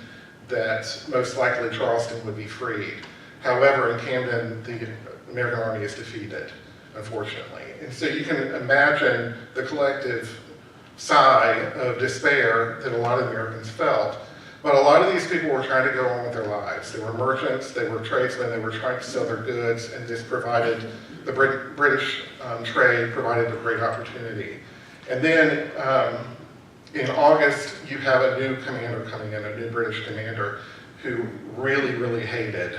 that most likely Charleston would be freed. However, in Camden, the American army is defeated, unfortunately. And so you can imagine the collective sigh of despair that a lot of Americans felt. But a lot of these people were trying to go on with their lives. They were merchants, they were tradesmen, they were trying to sell their goods, and this provided, the British trade provided a great opportunity. And then in August, you have a new commander coming in, a new British commander, who really, really hated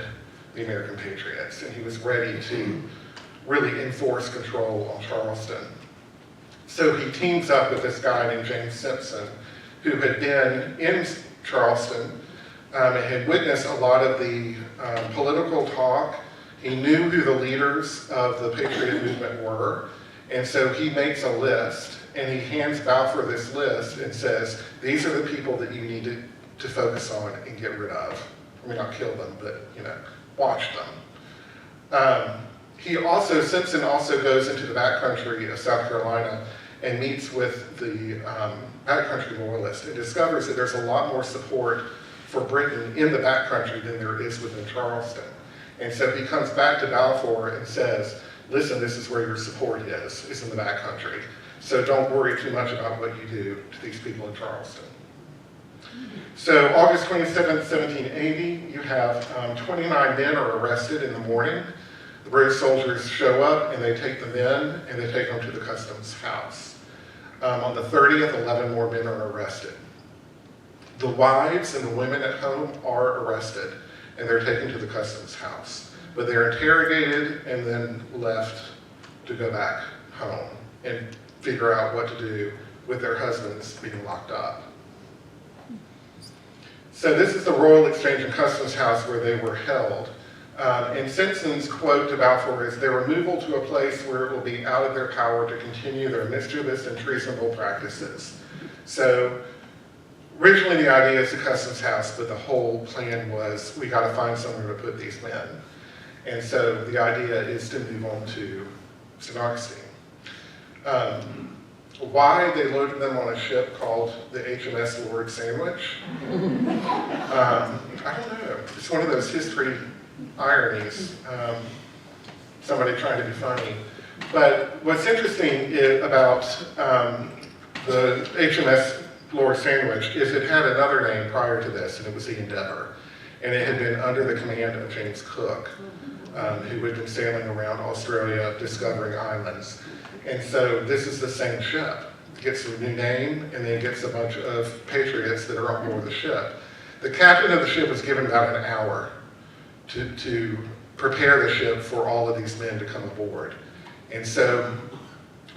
the American Patriots, and he was ready to really enforce control on Charleston. So he teams up with this guy named James Simpson, who had been in Charleston and had witnessed a lot of the political talk. He knew who the leaders of the Patriot movement were, and so he makes a list, and he hands Balfour this list and says, these are the people that you need to focus on and get rid of. I mean, not kill them, but, watch them. Simpson also goes into the backcountry of South Carolina and meets with the backcountry loyalists and discovers that there's a lot more support for Britain in the backcountry than there is within Charleston. And so he comes back to Balfour and says, listen, this is where your support is in the backcountry. So don't worry too much about what you do to these people in Charleston. So August 27th, 1780, you have 29 men are arrested in the morning. The British soldiers show up and they take the men and they take them to the customs house. On the 30th, 11 more men are arrested. The wives and the women at home are arrested and they're taken to the customs house. But they're interrogated and then left to go back home and figure out what to do with their husbands being locked up. So this is the Royal Exchange and Customs House where they were held. And Simpson's quote to Balfour is, their removal to a place where it will be out of their power to continue their mischievous and treasonable practices. So originally the idea is the customs house, but the whole plan was, we got to find somewhere to put these men. And so the idea is to move on to St. Augustine. Why they loaded them on a ship called the HMS Lord Sandwich? I don't know. It's one of those history ironies, somebody trying to be funny. But what's interesting about the HMS Lord Sandwich is it had another name prior to this, and it was the Endeavour. And it had been under the command of James Cook, who had been sailing around Australia discovering islands. And so this is the same ship. It gets a new name, and then it gets a bunch of patriots that are on board the ship. The captain of the ship was given about an hour to prepare the ship for all of these men to come aboard. And so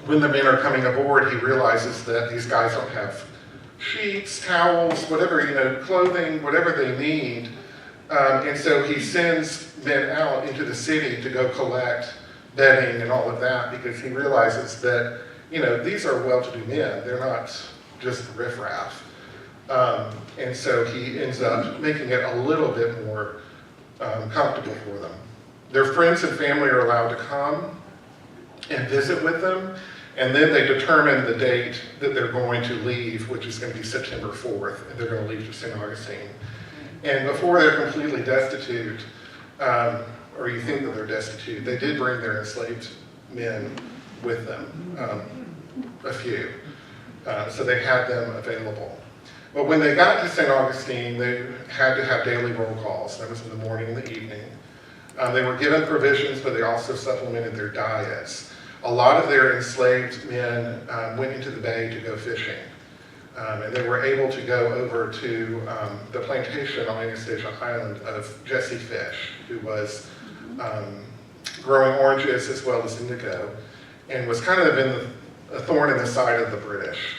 when the men are coming aboard, he realizes that these guys don't have sheets, towels, whatever, clothing, whatever they need. And so he sends men out into the city to go collect bedding and all of that, because he realizes that, these are well-to-do men. They're not just riffraff. And so he ends up making it a little bit more comfortable for them. Their friends and family are allowed to come and visit with them, and then they determine the date that they're going to leave, which is going to be September 4th, and they're going to leave to St. Augustine. And before they're completely destitute, or you think that they're destitute, they did bring their enslaved men with them, a few. So they had them available. But when they got to St. Augustine, they had to have daily roll calls. That was in the morning and the evening. They were given provisions, but they also supplemented their diets. A lot of their enslaved men went into the bay to go fishing. And they were able to go over to the plantation on Anastasia Island of Jesse Fish, who was growing oranges as well as indigo, and was kind of a thorn in the side of the British.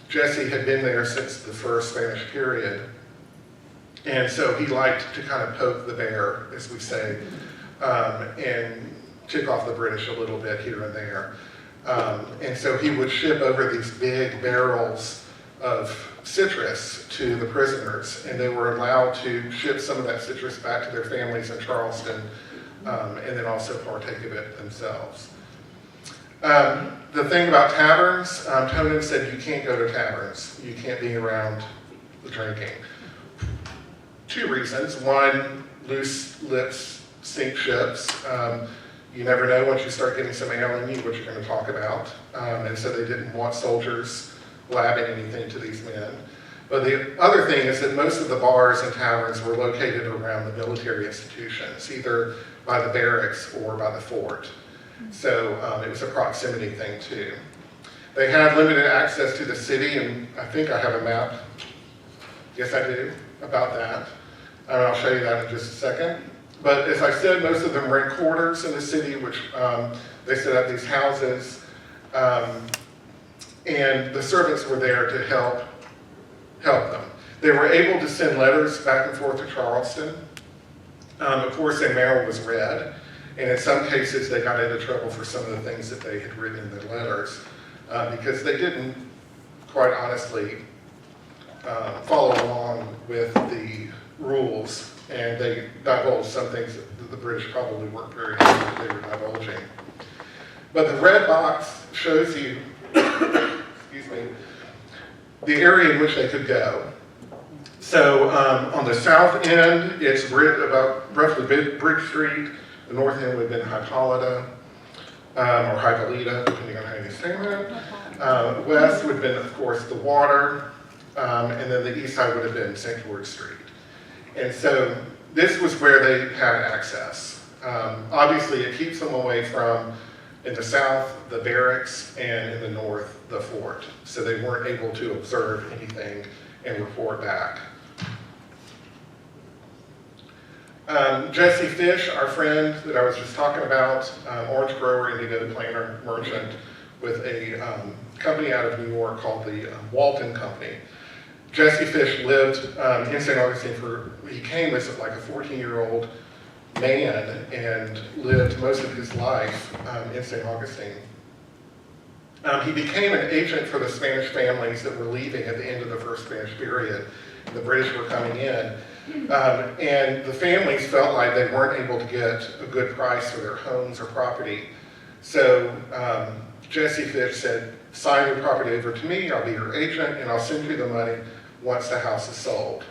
Jesse had been there since the first Spanish period, and so he liked to kind of poke the bear, as we say, and tick off the British a little bit here and there. And so he would ship over these big barrels of citrus to the prisoners, and they were allowed to ship some of that citrus back to their families in Charleston, and then also partake of it themselves. The thing about taverns, Tonin said you can't go to taverns. You can't be around the drinking. 2 reasons. One, loose lips sink ships. You never know once you start getting some ale in you what you're going to talk about. And so they didn't want soldiers blabbing anything to these men. But the other thing is that most of the bars and taverns were located around the military institutions, either by the barracks or by the fort. So it was a proximity thing too. They had limited access to the city, and I think I have a map. Yes, I do, about that. And I'll show you that in just a second. But as I said, most of them rent quarters in the city, which they set up these houses. And the servants were there to help them. They were able to send letters back and forth to Charleston. Of course, their mail was read. And in some cases, they got into trouble for some of the things that they had written in their letters because they didn't, quite honestly, follow along with the rules. And they divulged some things that the British probably weren't very happy that they were divulging. But the red box shows you, excuse me, the area in which they could go. So on the south end, it's about roughly Bridge Street. The north end would have been Hippolyta, or Hippolyta, depending on how you say that. West would have been, of course, the water, and then the east side would have been St. George Street. And so this was where they had access. Obviously, it keeps them away from, in the south, the barracks, and in the north, the fort. So they weren't able to observe anything and report back. Jesse Fish, our friend that I was just talking about, orange grower, indigo planter, merchant, with a company out of New York called the Walton Company. Jesse Fish lived in St. Augustine he came as like a 14-year-old man and lived most of his life in St. Augustine. He became an agent for the Spanish families that were leaving at the end of the first Spanish period. The British were coming in. And the families felt like they weren't able to get a good price for their homes or property. So Jesse Fish said, sign your property over to me, I'll be your agent, and I'll send you the money once the house is sold.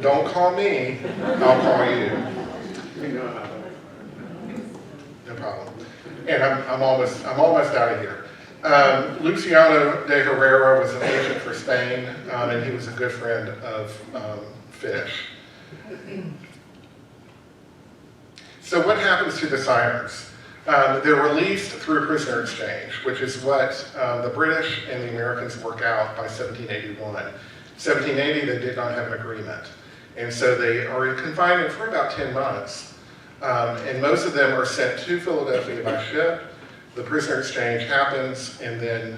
Don't call me, I'll call you. No problem. And I'm almost out of here. Luciano de Herrera was an agent for Spain, and he was a good friend of Fish. So what happens to the signers? They're released through prisoner exchange, which is what the British and the Americans work out by 1781. 1780, they did not have an agreement. And so they are in confinement for about 10 months. And most of them are sent to Philadelphia by ship. The prisoner exchange happens, and then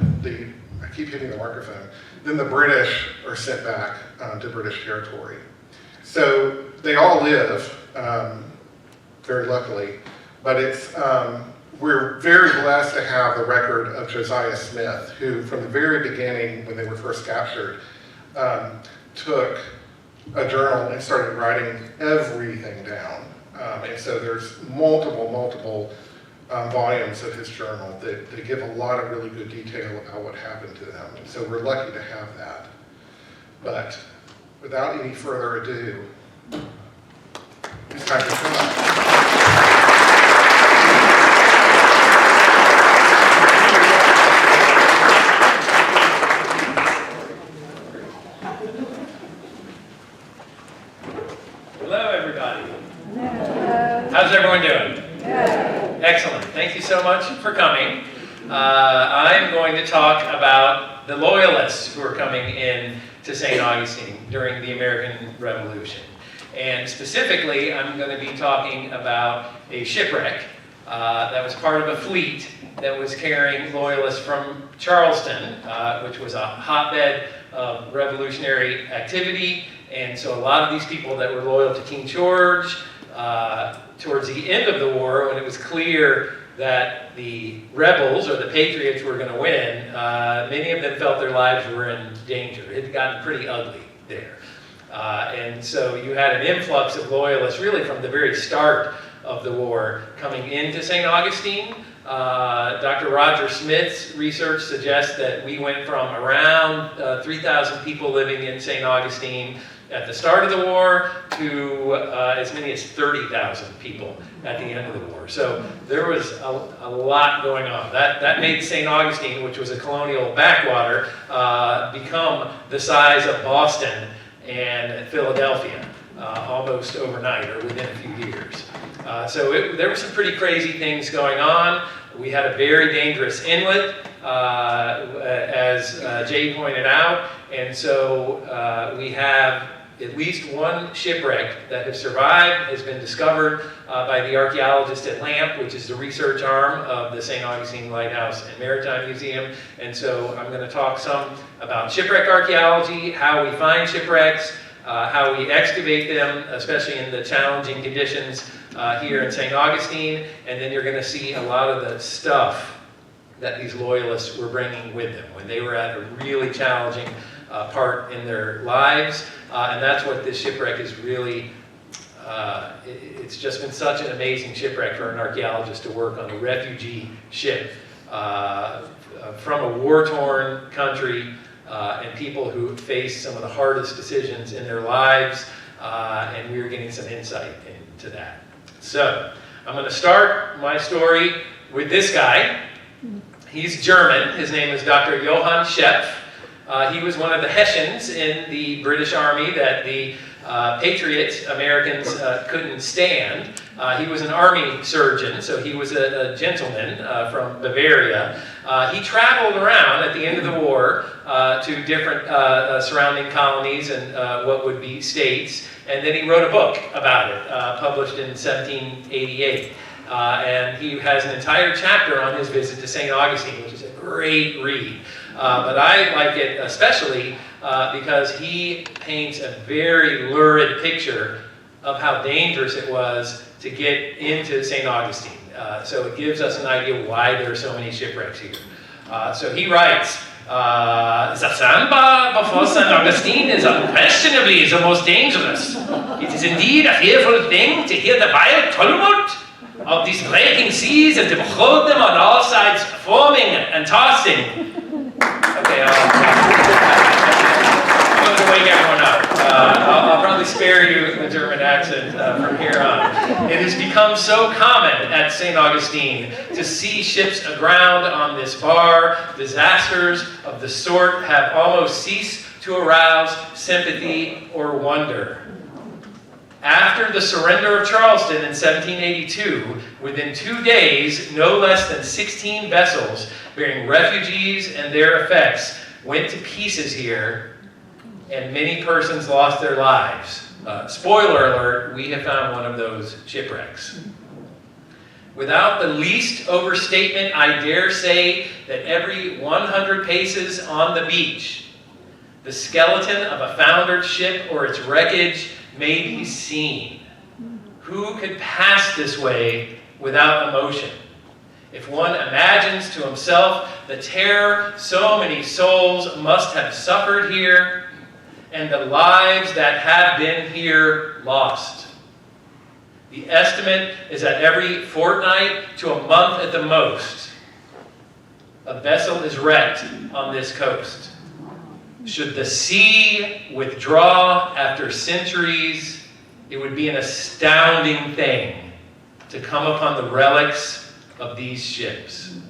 I keep hitting the microphone, then the British are sent back to British territory. So they all live, very luckily, but we're very blessed to have the record of Josiah Smith, who from the very beginning, when they were first captured, took a journal and started writing everything down. And so there's multiple volumes of his journal that give a lot of really good detail about what happened to them. And so we're lucky to have that. But without any further ado, it's time to come up. coming, I'm going to talk about the Loyalists who are coming in to St. Augustine during the American Revolution. And specifically, I'm going to be talking about a shipwreck that was part of a fleet that was carrying Loyalists from Charleston, which was a hotbed of revolutionary activity. And so a lot of these people that were loyal to King George, towards the end of the war, when it was clear that the rebels or the Patriots were going to win, many of them felt their lives were in danger. It had gotten pretty ugly there. And so you had an influx of Loyalists really from the very start of the war coming into St. Augustine. Dr. Roger Smith's research suggests that we went from around 3,000 people living in St. Augustine at the start of the war to as many as 30,000 people at the end of the war. So there was a lot going on. That made St. Augustine, which was a colonial backwater, become the size of Boston and Philadelphia almost overnight or within a few years. So there were some pretty crazy things going on. We had a very dangerous inlet, as Jay pointed out, and so we have at least one shipwreck that has survived, has been discovered by the archaeologists at LAMP, which is the research arm of the St. Augustine Lighthouse and Maritime Museum. And so I'm going to talk some about shipwreck archaeology, how we find shipwrecks, how we excavate them, especially in the challenging conditions here in St. Augustine, and then you're going to see a lot of the stuff that these Loyalists were bringing with them when they were at a really challenging part in their lives, and that's what this shipwreck is really, it's just been such an amazing shipwreck for an archaeologist to work on a refugee ship from a war-torn country and people who faced some of the hardest decisions in their lives, and we were getting some insight into that. So, I'm going to start my story with this guy. He's German. His name is Dr. Johann Schepf. He was one of the Hessians in the British Army that the Patriots, Americans, couldn't stand. He was an army surgeon, so he was a gentleman from Bavaria. He traveled around at the end of the war to different surrounding colonies and what would be states, and then he wrote a book about it, published in 1788. And he has an entire chapter on his visit to St. Augustine, which is a great read. But I like it especially because he paints a very lurid picture of how dangerous it was to get into St. Augustine. So it gives us an idea why there are so many shipwrecks here. So he writes, the sandbar before St. Augustine is unquestionably the most dangerous. It is indeed a fearful thing to hear the wild tumult of these breaking seas and to behold them on all sides foaming and tossing. Okay, I'm going to wake everyone up. I'll probably spare you the German accent from here on. It has become so common at St. Augustine to see ships aground on this bar. Disasters of the sort have almost ceased to arouse sympathy or wonder. After the surrender of Charleston in 1782, within 2 days, no less than 16 vessels bearing refugees and their effects went to pieces here, and many persons lost their lives. Spoiler alert, we have found one of those shipwrecks. Without the least overstatement, I dare say that every 100 paces on the beach, the skeleton of a foundered ship or its wreckage may be seen. Who could pass this way without emotion? If one imagines to himself the terror so many souls must have suffered here, and the lives that have been here lost. The estimate is that every fortnight to a month at the most, a vessel is wrecked on this coast. Should the sea withdraw after centuries, it would be an astounding thing to come upon the relics of these ships.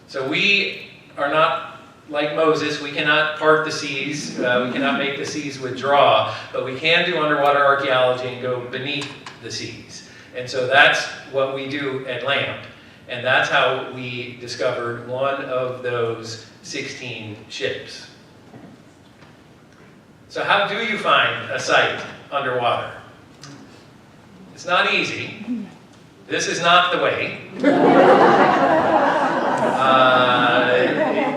So we are not like Moses. We cannot part the seas. We cannot make the seas withdraw, but we can do underwater archaeology and go beneath the seas. And so that's what we do at LAMP. And that's how we discovered one of those 16 ships. So how do you find a site underwater? It's not easy. This is not the way.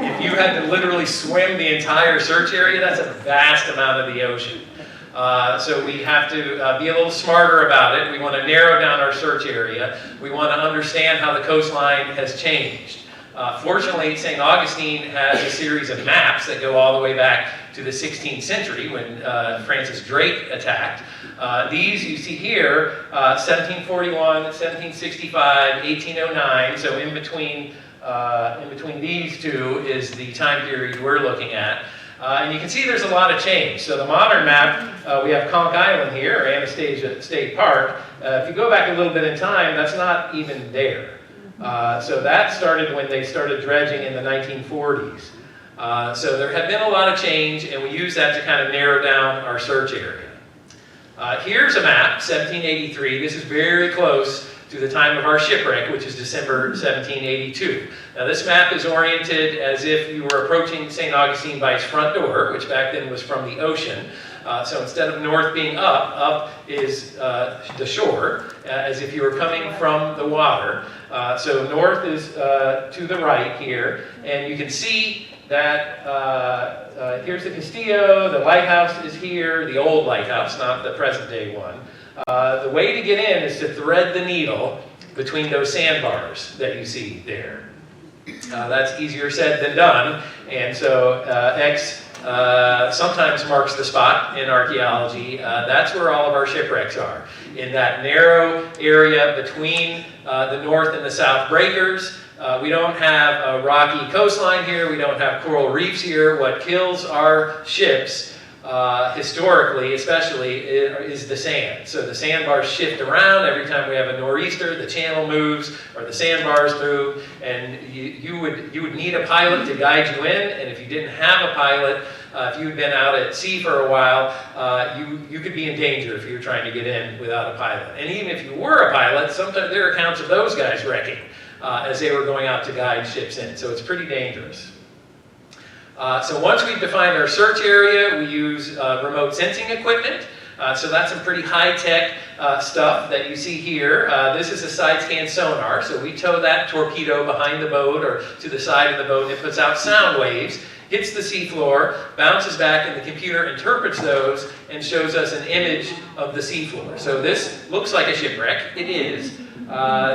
If you had to literally swim the entire search area, that's a vast amount of the ocean. So we have to be a little smarter about it. We want to narrow down our search area. We want to understand how the coastline has changed. Fortunately, St. Augustine has a series of maps that go all the way back to the 16th century when Francis Drake attacked. These you see here, 1741, 1765, 1809, so in between these two is the time period we're looking at. And you can see there's a lot of change. So the modern map, we have Conch Island here, or Anastasia State Park. If you go back a little bit in time, that's not even there. So that started when they started dredging in the 1940s. So there have been a lot of change, and we use that to kind of narrow down our search area. Here's a map, 1783. This is very close to the time of our shipwreck, which is December 1782. Now this map is oriented as if you were approaching St. Augustine by its front door, which back then was from the ocean. So instead of north being up is the shore, as if you were coming from the water. So north is to the right here, and you can see that here's the Castillo, the lighthouse is here, the old lighthouse, not the present day one. The way to get in is to thread the needle between those sandbars that you see there. That's easier said than done, and so X sometimes marks the spot in archaeology. That's where all of our shipwrecks are, in that narrow area between the north and the south breakers. We don't have a rocky coastline here, we don't have coral reefs here. What kills our ships, historically especially, is the sand. So the sandbars shift around every time we have a nor'easter, the channel moves, or the sandbars move, and you would need a pilot to guide you in, and if you didn't have a pilot, if you'd been out at sea for a while, you could be in danger if you were trying to get in without a pilot. And even if you were a pilot, sometimes there are accounts of those guys wrecking as they were going out to guide ships in, so it's pretty dangerous. So once we've defined our search area, we use remote sensing equipment. So that's some pretty high-tech stuff that you see here. This is a side-scan sonar, so we tow that torpedo behind the boat or to the side of the boat, and it puts out sound waves, hits the seafloor, bounces back, and the computer interprets those and shows us an image of the seafloor. So this looks like a shipwreck. It is.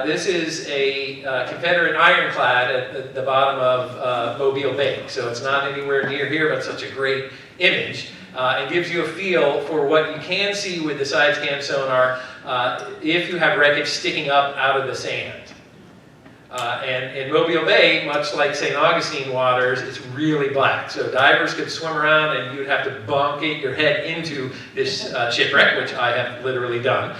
This is a Confederate ironclad at the bottom of Mobile Bay, so it's not anywhere near here, but such a great image. It gives you a feel for what you can see with the side-scan sonar if you have wreckage sticking up out of the sand. And in Mobile Bay, much like St. Augustine waters, it's really black. So divers could swim around and you'd have to bunkate your head into this shipwreck, which I have literally done,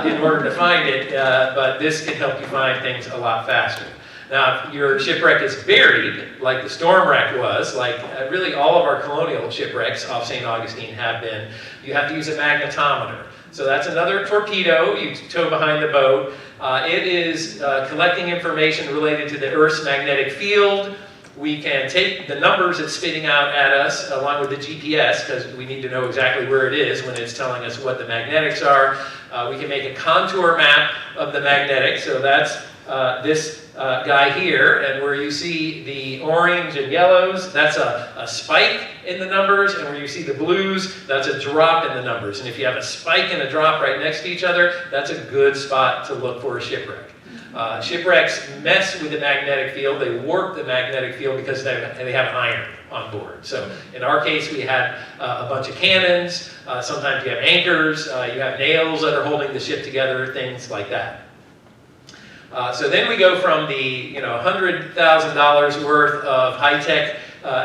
in order to find it. But this can help you find things a lot faster. Now, if your shipwreck is buried, like the storm wreck was, like really all of our colonial shipwrecks off St. Augustine have been, you have to use a magnetometer. So that's another torpedo you tow behind the boat. It is collecting information related to the Earth's magnetic field. We can take the numbers it's spitting out at us along with the GPS, because we need to know exactly where it is when it's telling us what the magnetics are. We can make a contour map of the magnetics. So that's this guy here, and where you see the orange and yellows, that's a spike in the numbers, and where you see the blues, that's a drop in the numbers. And if you have a spike and a drop right next to each other, that's a good spot to look for a shipwreck. Shipwrecks mess with the magnetic field. They warp the magnetic field because they have iron on board. So in our case, we had a bunch of cannons. Sometimes you have anchors. You have nails that are holding the ship together, things like that. So then we go from the $100,000 worth of high-tech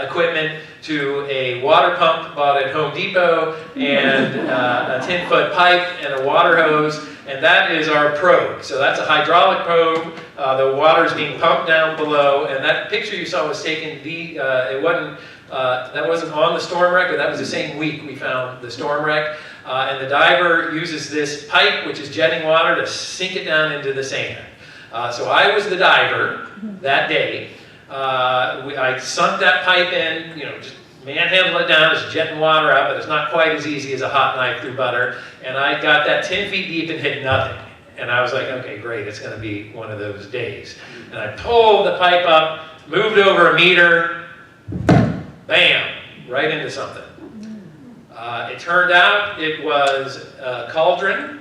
equipment to a water pump bought at Home Depot and a 10-foot pipe and a water hose, and that is our probe. So that's a hydraulic probe. The water is being pumped down below, and that picture you saw was taken. That wasn't on the storm wreck, but that was the same week we found the storm wreck. And the diver uses this pipe, which is jetting water, to sink it down into the sand. So I was the diver that day. I sunk that pipe in, just manhandle it down, it's jetting water out, but it's not quite as easy as a hot knife through butter. And I got that 10 feet deep and hit nothing. And I was like, okay, great, it's gonna be one of those days. And I pulled the pipe up, moved over a meter, bam, right into something. It turned out it was a cauldron.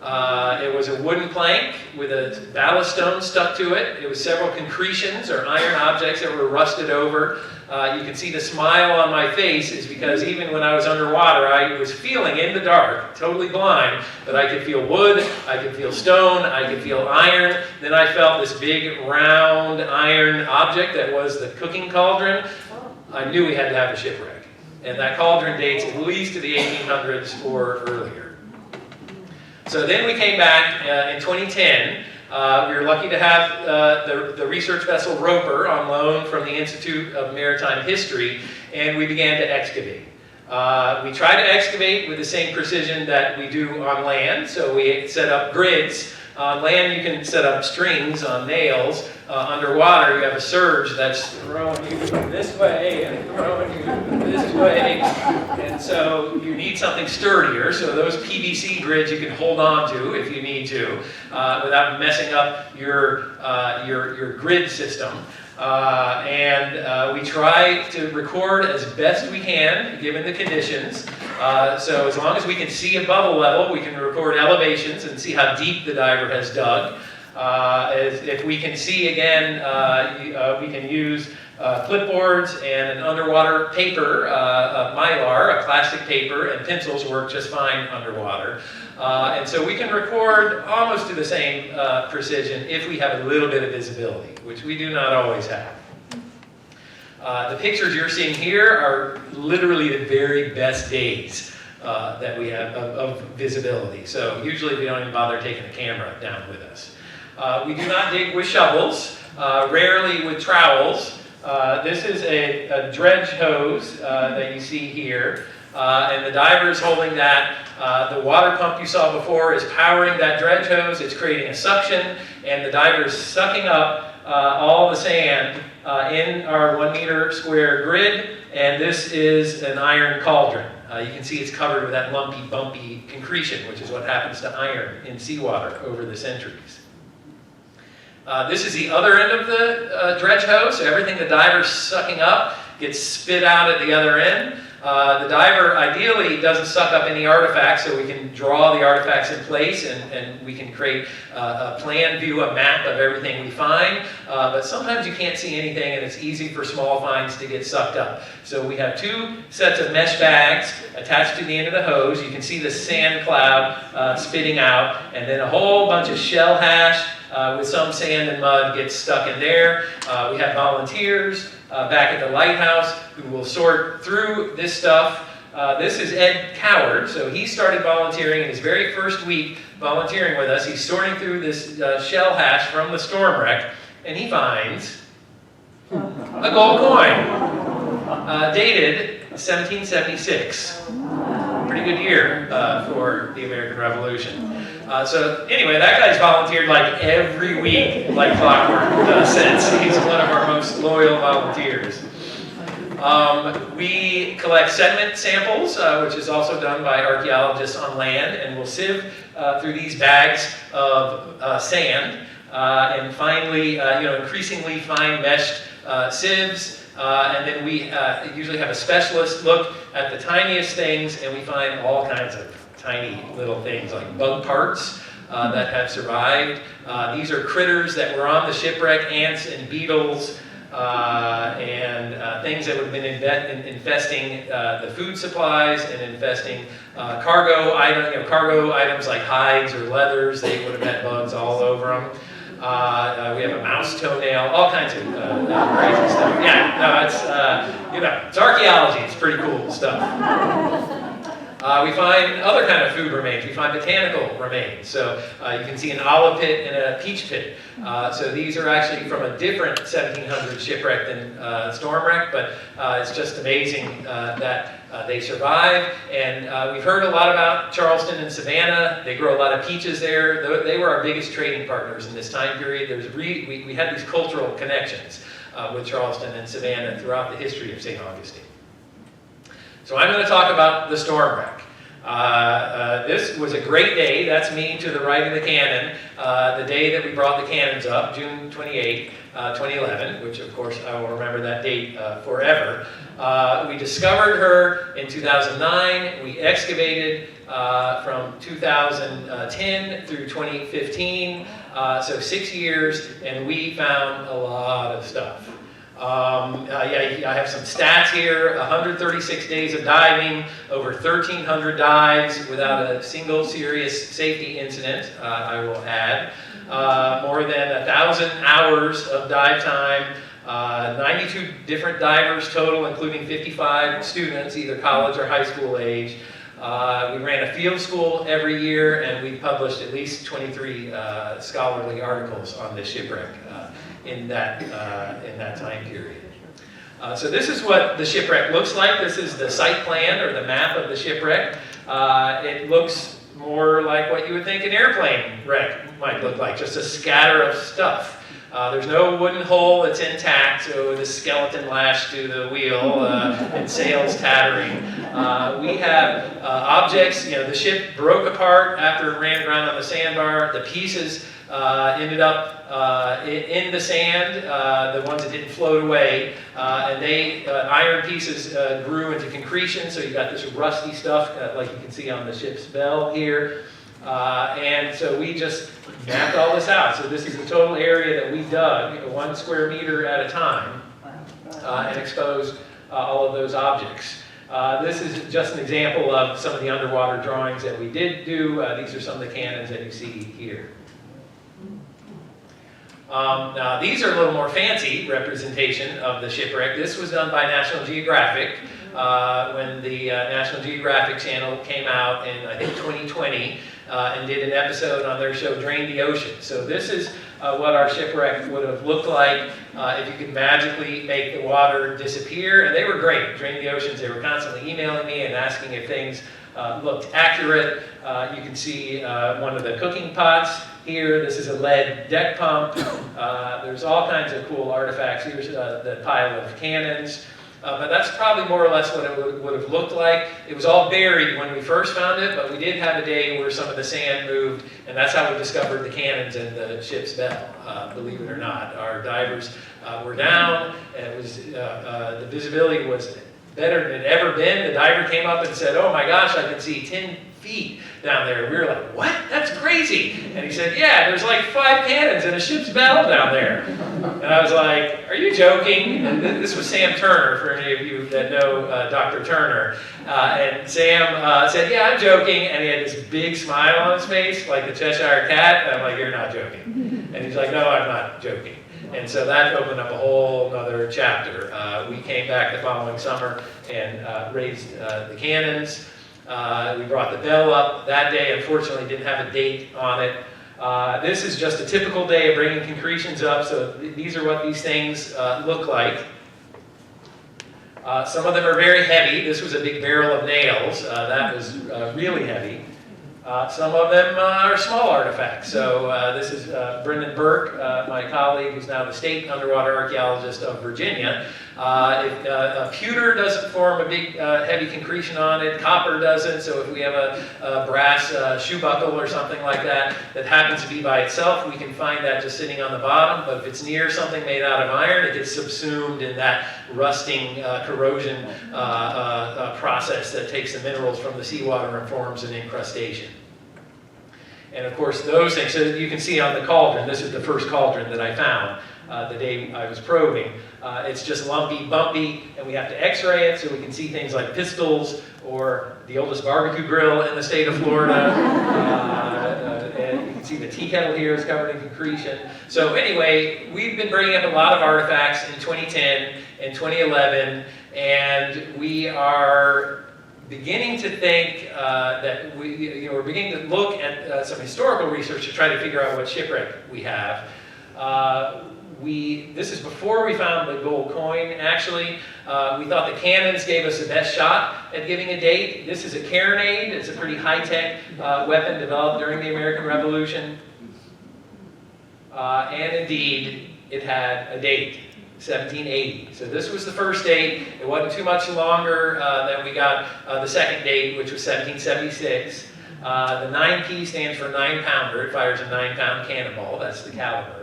It was a wooden plank with a ballast stone stuck to it. It was several concretions or iron objects that were rusted over. You can see the smile on my face is because even when I was underwater, I was feeling in the dark, totally blind, but I could feel wood, I could feel stone, I could feel iron. Then I felt this big round iron object that was the cooking cauldron. I knew we had to have a shipwreck. And that cauldron dates at least to the 1800s or earlier. So then we came back in 2010. We were lucky to have the research vessel Roper on loan from the Institute of Maritime History, and we began to excavate. We try to excavate with the same precision that we do on land, so we set up grids. On land, you can set up strings on nails. Underwater, you have a surge that's throwing you this way and throwing you this way. And so you need something sturdier. So those PVC grids you can hold on to if you need to without messing up your grid system. We try to record as best we can, given the conditions. So as long as we can see a bubble level, we can record elevations and see how deep the diver has dug. If we can see again, we can use clipboards and an underwater paper, a mylar, a plastic paper, and pencils work just fine underwater. And so we can record almost to the same precision if we have a little bit of visibility, which we do not always have. The pictures you're seeing here are literally the very best days that we have of visibility. So usually we don't even bother taking the camera down with us. We do not dig with shovels, rarely with trowels. This is a dredge hose that you see here. And the diver is holding that. The water pump you saw before is powering that dredge hose. It's creating a suction, and the diver is sucking up all the sand in our 1 meter square grid. And this is an iron cauldron. You can see it's covered with that lumpy, bumpy concretion, which is what happens to iron in seawater over the centuries. This is the other end of the dredge hose, so everything the diver's sucking up gets spit out at the other end. The diver ideally doesn't suck up any artifacts, so we can draw the artifacts in place and we can create a plan view, a map of everything we find. But sometimes you can't see anything and it's easy for small finds to get sucked up. So we have 2 sets of mesh bags attached to the end of the hose. You can see the sand cloud spitting out, and then a whole bunch of shell hash with some sand and mud gets stuck in there. We have volunteers back at the Lighthouse who will sort through this stuff. This is Ed Coward, so he started volunteering in his very first week volunteering with us. He's sorting through this shell hash from the storm wreck, and he finds a gold coin, dated 1776. Pretty good year for the American Revolution. So anyway, that guy's volunteered like every week, like clockwork, since. He's one of our most loyal volunteers. We collect sediment samples, which is also done by archaeologists on land, and we'll sieve through these bags of sand and finally, increasingly fine meshed sieves. And then we usually have a specialist look at the tiniest things, and we find all kinds of tiny little things like bug parts that have survived. These are critters that were on the shipwreck, ants and beetles, and things that would have been infesting the food supplies and infesting cargo items like hides or leathers. They would have had bugs all over them. We have a mouse toenail, all kinds of crazy stuff. Yeah, no, it's archaeology. It's pretty cool stuff. We find other kind of food remains. We find botanical remains. So you can see an olive pit and a peach pit. So these are actually from a different 1700 shipwreck than storm wreck, but it's just amazing that they survive. And we've heard a lot about Charleston and Savannah. They grow a lot of peaches there. They were our biggest trading partners in this time period. We had these cultural connections with Charleston and Savannah throughout the history of St. Augustine. So I'm going to talk about the storm wreck. This was a great day. That's me to the right of the cannon. The day that we brought the cannons up, June 28, 2011, which of course I will remember that date forever. We discovered her in 2009. We excavated from 2010 through 2015, so 6 years, and we found a lot of stuff. I have some stats here. 136 days of diving, over 1,300 dives without a single serious safety incident, I will add. More than 1,000 hours of dive time. 92 different divers total, including 55 students, either college or high school age. We ran a field school every year, and we published at least 23 scholarly articles on this shipwreck in that time period. So this is what the shipwreck looks like. This is the site plan or the map of the shipwreck. It looks more like what you would think an airplane wreck might look like, just a scatter of stuff. There's no wooden hull that's intact, so the skeleton lashed to the wheel and sails tattering. We have objects, the ship broke apart after it ran aground on the sandbar. The pieces ended up in the sand, the ones that didn't float away, and iron pieces grew into concretion, so you got this rusty stuff like you can see on the ship's bell here. And so we just mapped all this out. So this is the total area that we dug, 1 square meter at a time, and exposed all of those objects. This is just an example of some of the underwater drawings that we did do. These are some of the cannons that you see here. Now these are a little more fancy representation of the shipwreck. This was done by National Geographic when the National Geographic channel came out in, I think, 2020 and did an episode on their show, Drain the Ocean. So this is what our shipwreck would have looked like if you could magically make the water disappear. And they were great, Drain the Oceans. They were constantly emailing me and asking if things looked accurate. You can see one of the cooking pots here. This is a lead deck pump. There's all kinds of cool artifacts. Here's the pile of cannons. But that's probably more or less what it would have looked like. It was all buried when we first found it, but we did have a day where some of the sand moved, and that's how we discovered the cannons and the ship's bell, believe it or not. Our divers were down, and it was, the visibility was better than it had ever been. The diver came up and said, "Oh my gosh, I can see 10 feet down there." We were like, "What? That's crazy." And he said, "Yeah, there's like 5 cannons and a ship's bell down there." And I was like, "Are you joking?" And this was Sam Turner, for any of you that know Dr. Turner. And Sam said, "Yeah, I'm joking." And he had this big smile on his face, like the Cheshire Cat. And I'm like, "You're not joking." And he's like, "No, I'm not joking." And so that opened up a whole other chapter. We came back the following summer and raised the cannons. We brought the bell up that day. Unfortunately, didn't have a date on it. This is just a typical day of bringing concretions up. So these are what these things look like. Some of them are very heavy. This was a big barrel of nails. That was really heavy. Some of them are small artifacts. So this is Brendan Burke, my colleague, who's now the state underwater archaeologist of Virginia. A pewter doesn't form a big heavy concretion on it. Copper doesn't. So if we have a brass shoe buckle or something like that that happens to be by itself, we can find that just sitting on the bottom. But if it's near something made out of iron, it gets subsumed in that rusting corrosion process that takes the minerals from the seawater and forms an incrustation. And of course those things, so you can see on the cauldron, this is the first cauldron that I found the day I was probing. It's just lumpy, bumpy, and we have to x-ray it so we can see things like pistols or the oldest barbecue grill in the state of Florida. And you can see the tea kettle here is covered in concretion. So anyway, we've been bringing up a lot of artifacts in 2010 and 2011, and we are beginning to think that we're beginning to look at some historical research to try to figure out what shipwreck we have. This is before we found the gold coin, actually. We thought the cannons gave us the best shot at giving a date. This is a carronade. It's a pretty high-tech weapon developed during the American Revolution. And indeed, it had a date, 1780. So this was the first date. It wasn't too much longer than we got the second date, which was 1776. The 9P stands for 9-pounder. It fires a 9-pound cannonball. That's the caliber.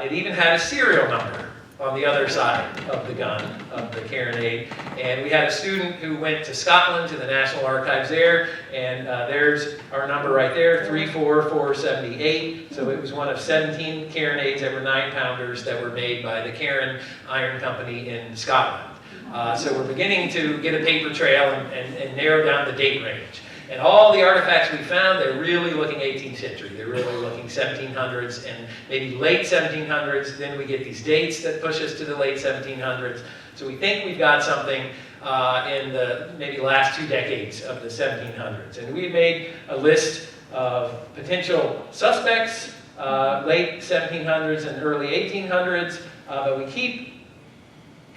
It even had a serial number on the other side of the gun, of the carronade. And we had a student who went to Scotland, to the National Archives there, and there's our number right there, 34478. So it was one of 17 carronades that were 9-pounders that were made by the Carron Iron Company in Scotland. So we're beginning to get a paper trail and narrow down the date range. And all the artifacts we found, they're really looking 18th century. They're really looking 1700s and maybe late 1700s. Then we get these dates that push us to the late 1700s. So we think we've got something in the maybe last 2 decades of the 1700s. And we made a list of potential suspects, late 1700s and early 1800s, but we keep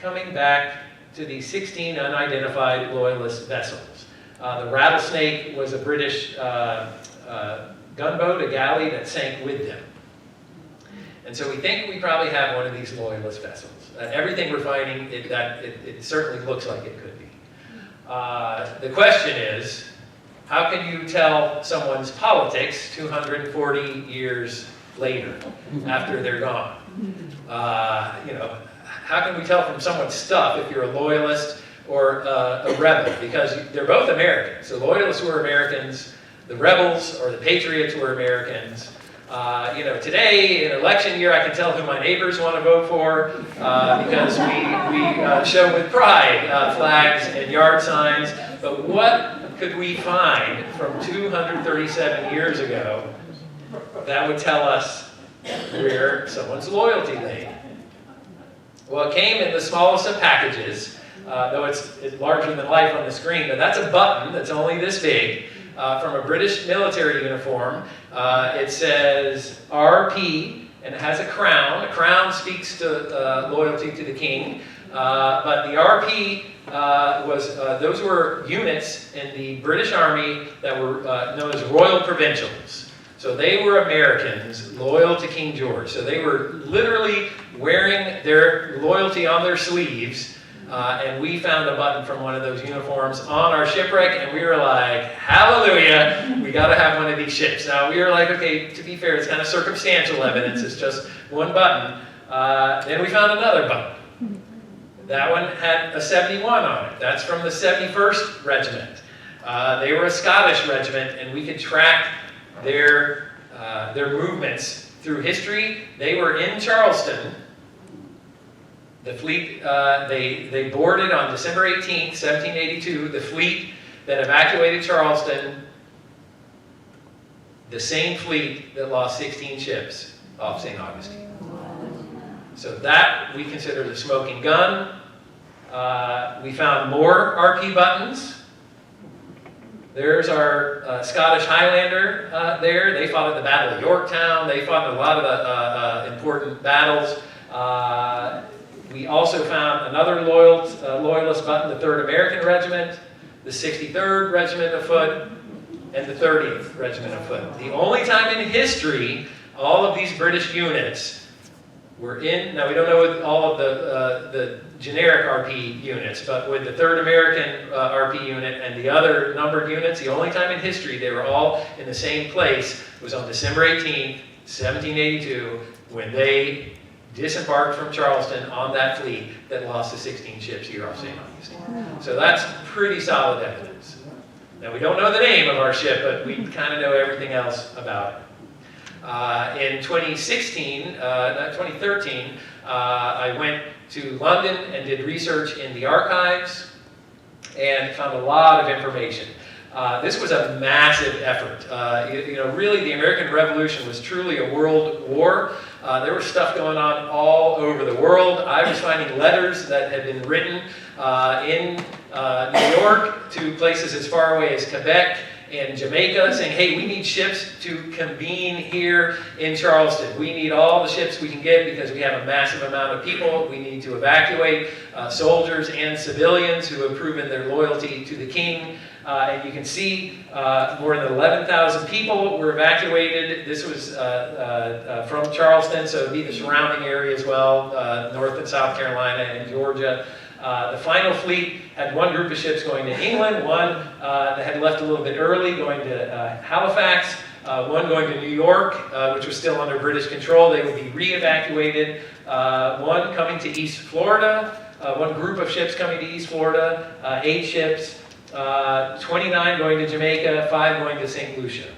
coming back to these 16 unidentified Loyalist vessels. The Rattlesnake was a British gunboat, a galley that sank with them. And so we think we probably have one of these Loyalist vessels. Everything we're finding, it certainly looks like it could be. The question is, how can you tell someone's politics 240 years later, after they're gone? How can we tell from someone's stuff if you're a Loyalist or a rebel? Because they're both Americans. The Loyalists were Americans, the rebels or the Patriots were Americans. Today, in election year, I can tell who my neighbors want to vote for because we show with pride flags and yard signs. But what could we find from 237 years ago that would tell us where someone's loyalty lay? Well, it came in the smallest of packages. Though it's larger than life on the screen, but that's a button that's only this big from a British military uniform. It says RP, and it has a crown. A crown speaks to loyalty to the king, but the RP those were units in the British Army that were known as Royal Provincials. So they were Americans loyal to King George. So they were literally wearing their loyalty on their sleeves. And we found a button from one of those uniforms on our shipwreck, and we were like, hallelujah, we got to have one of these ships. Now, we were like, okay, to be fair, it's kind of circumstantial evidence. It's just one button. Then we found another button. That one had a 71 on it. That's from the 71st Regiment. They were a Scottish regiment, and we could track their movements through history. They were in Charleston. The fleet, they boarded on December 18th, 1782, the fleet that evacuated Charleston, the same fleet that lost 16 ships off St. Augustine. So that we consider the smoking gun. We found more RP buttons. There's our Scottish Highlander there. They fought at the Battle of Yorktown. They fought in a lot of important battles. We also found another Loyalist button, the 3rd American Regiment, the 63rd Regiment of Foot, and the 30th Regiment of Foot. The only time in history all of these British units were in, now we don't know with all of the generic RP units, but with the 3rd American RP unit and the other numbered units, the only time in history they were all in the same place was on December 18th, 1782, when they disembarked from Charleston on that fleet that lost the 16 ships here off St. Augustine. So that's pretty solid evidence. Now we don't know the name of our ship, but we kind of know everything else about it. In 2013, I went to London and did research in the archives and found a lot of information. This was a massive effort. Really, the American Revolution was truly a world war. There was stuff going on all over the world. I was finding letters that had been written in New York to places as far away as Quebec and Jamaica saying, hey, we need ships to convene here in Charleston. We need all the ships we can get because we have a massive amount of people. We need to evacuate soldiers and civilians who have proven their loyalty to the king. And you can see more than 11,000 people were evacuated. This was from Charleston, so it would be the surrounding area as well, North and South Carolina and Georgia. The final fleet had one group of ships going to England, one that had left a little bit early going to Halifax, one going to New York, which was still under British control. They would be re-evacuated. One coming to East Florida, one group of ships coming to East Florida, 8 ships, 29 going to Jamaica, 5 going to St. Lucia.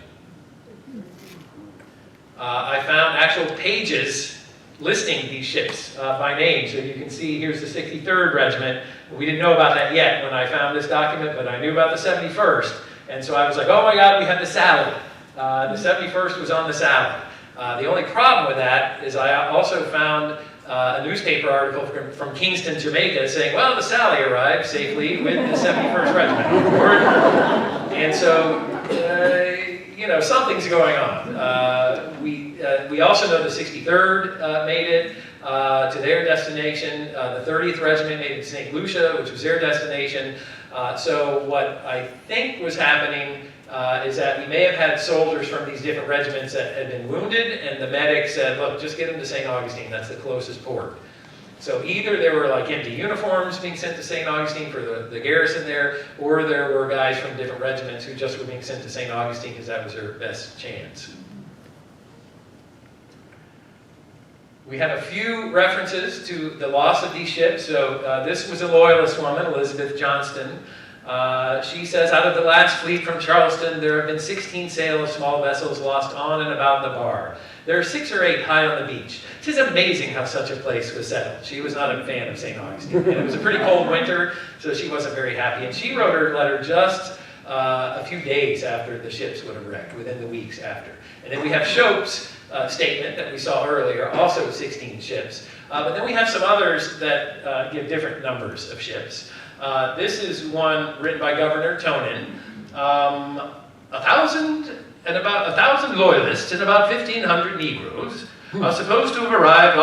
I found actual pages listing these ships by name. So you can see here's the 63rd Regiment. We didn't know about that yet when I found this document, but I knew about the 71st. And so I was like, oh my God, we have the Sally. The 71st was on the Sally. The only problem with that is I also found a newspaper article from Kingston, Jamaica saying, well, the Sally arrived safely with the 71st Regiment. And so, you know, something's going on. We also know the 63rd made it to their destination. The 30th Regiment made it to St. Lucia, which was their destination. So what I think was happening is that we may have had soldiers from these different regiments that had been wounded, and the medic said, look, just get them to St. Augustine. That's the closest port. So either there were like empty uniforms being sent to St. Augustine for the garrison there, or there were guys from different regiments who just were being sent to St. Augustine because that was their best chance. We have a few references to the loss of these ships. So this was a Loyalist woman, Elizabeth Johnston. She says, out of the last fleet from Charleston, there have been 16 sail of small vessels lost on and about the bar. There are 6 or 8 high on the beach. 'Tis amazing how such a place was settled. She was not a fan of St. Augustine. And it was a pretty cold winter, so she wasn't very happy. And she wrote her letter just a few days after the ships would have wrecked, within the weeks after. And then we have Shope's statement that we saw earlier, also 16 ships. But then we have some others that give different numbers of ships. This is one written by Governor Tonin. About 1,000 Loyalists and about 1,500 Negroes are supposed to have arrived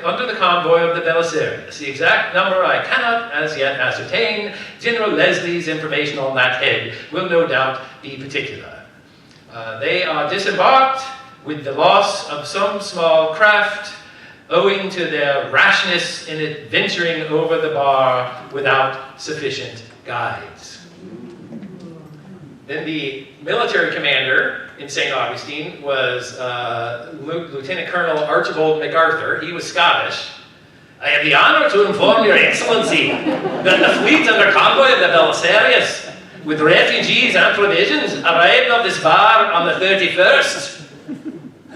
under the convoy of the Belisarius. The exact number I cannot as yet ascertain. General Leslie's information on that head will no doubt be particular. They are disembarked with the loss of some small craft, owing to their rashness in adventuring over the bar without sufficient guides. Then the military commander in St. Augustine was Lieutenant Colonel Archibald MacArthur. He was Scottish. I have the honor to inform your excellency that the fleet under convoy of the Belisarius, with refugees and provisions, arrived at this bar on the 31st.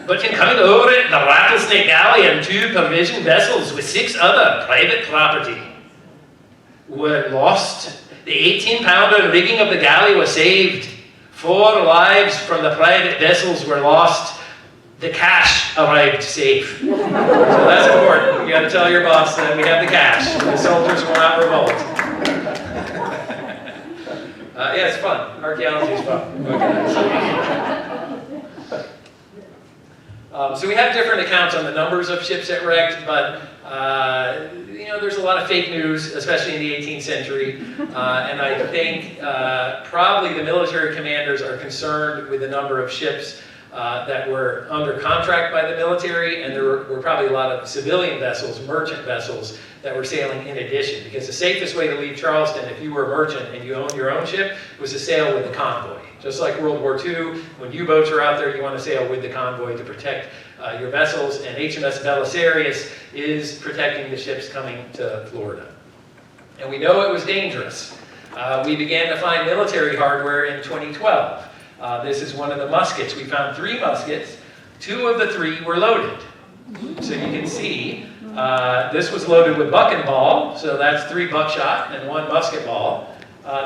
But in coming over it, the Rattlesnake Galley and 2 provision vessels with 6 other private property were lost. The 18-pounder rigging of the galley was saved. 4 lives from the private vessels were lost. The cash arrived safe. So that's important. You got to tell your boss that we have the cash. The soldiers will not revolt. Yeah, it's fun. Archaeology is fun. Okay. So we have different accounts on the numbers of ships that wrecked, but you know, there's a lot of fake news, especially in the 18th century. And I think probably the military commanders are concerned with the number of ships that were under contract by the military, and there were probably a lot of civilian vessels, merchant vessels, that were sailing in addition. Because the safest way to leave Charleston, if you were a merchant and you owned your own ship, was to sail with a convoy. Just like World War II, when U-boats are out there, you want to sail with the convoy to protect your vessels, and HMS Belisarius is protecting the ships coming to Florida. And we know it was dangerous. We began to find military hardware in 2012. This is one of the muskets. We found 3 muskets. 2 of the 3 were loaded. So you can see, this was loaded with buck and ball, so that's 3 buckshot and 1 musket ball.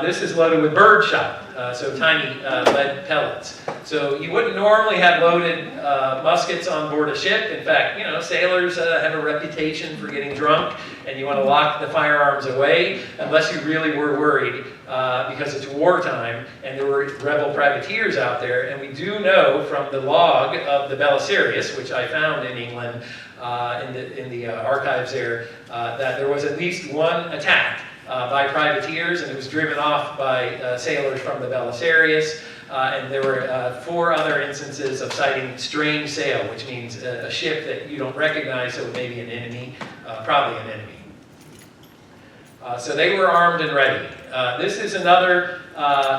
This is loaded with bird shot. so tiny lead pellets. So you wouldn't normally have loaded muskets on board a ship. In fact, you know, sailors have a reputation for getting drunk, and you want to lock the firearms away unless you really were worried because it's wartime and there were rebel privateers out there. And we do know from the log of the Belisarius, which I found in England in the archives there, that there was at least one attack by privateers, and it was driven off by sailors from the Belisarius. And there were 4 other instances of sighting strange sail, which means a ship that you don't recognize, so it may be an enemy, probably an enemy. So they were armed and ready. This is another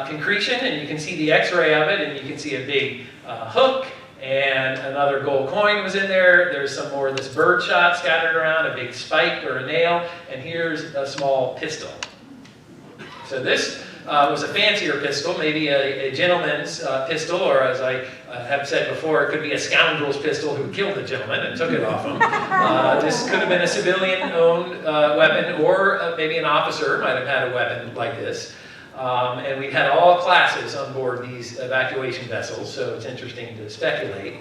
concretion, and you can see the x-ray of it, and you can see a big hook, and another gold coin was in there. There's some more of this bird shot scattered around, a big spike or a nail, and here's a small pistol. So this was a fancier pistol, maybe a gentleman's pistol, or as I have said before, it could be a scoundrel's pistol who killed the gentleman and took it off him. This could have been a civilian-owned weapon, or maybe an officer might have had a weapon like this. And we had all classes on board these evacuation vessels, so it's interesting to speculate.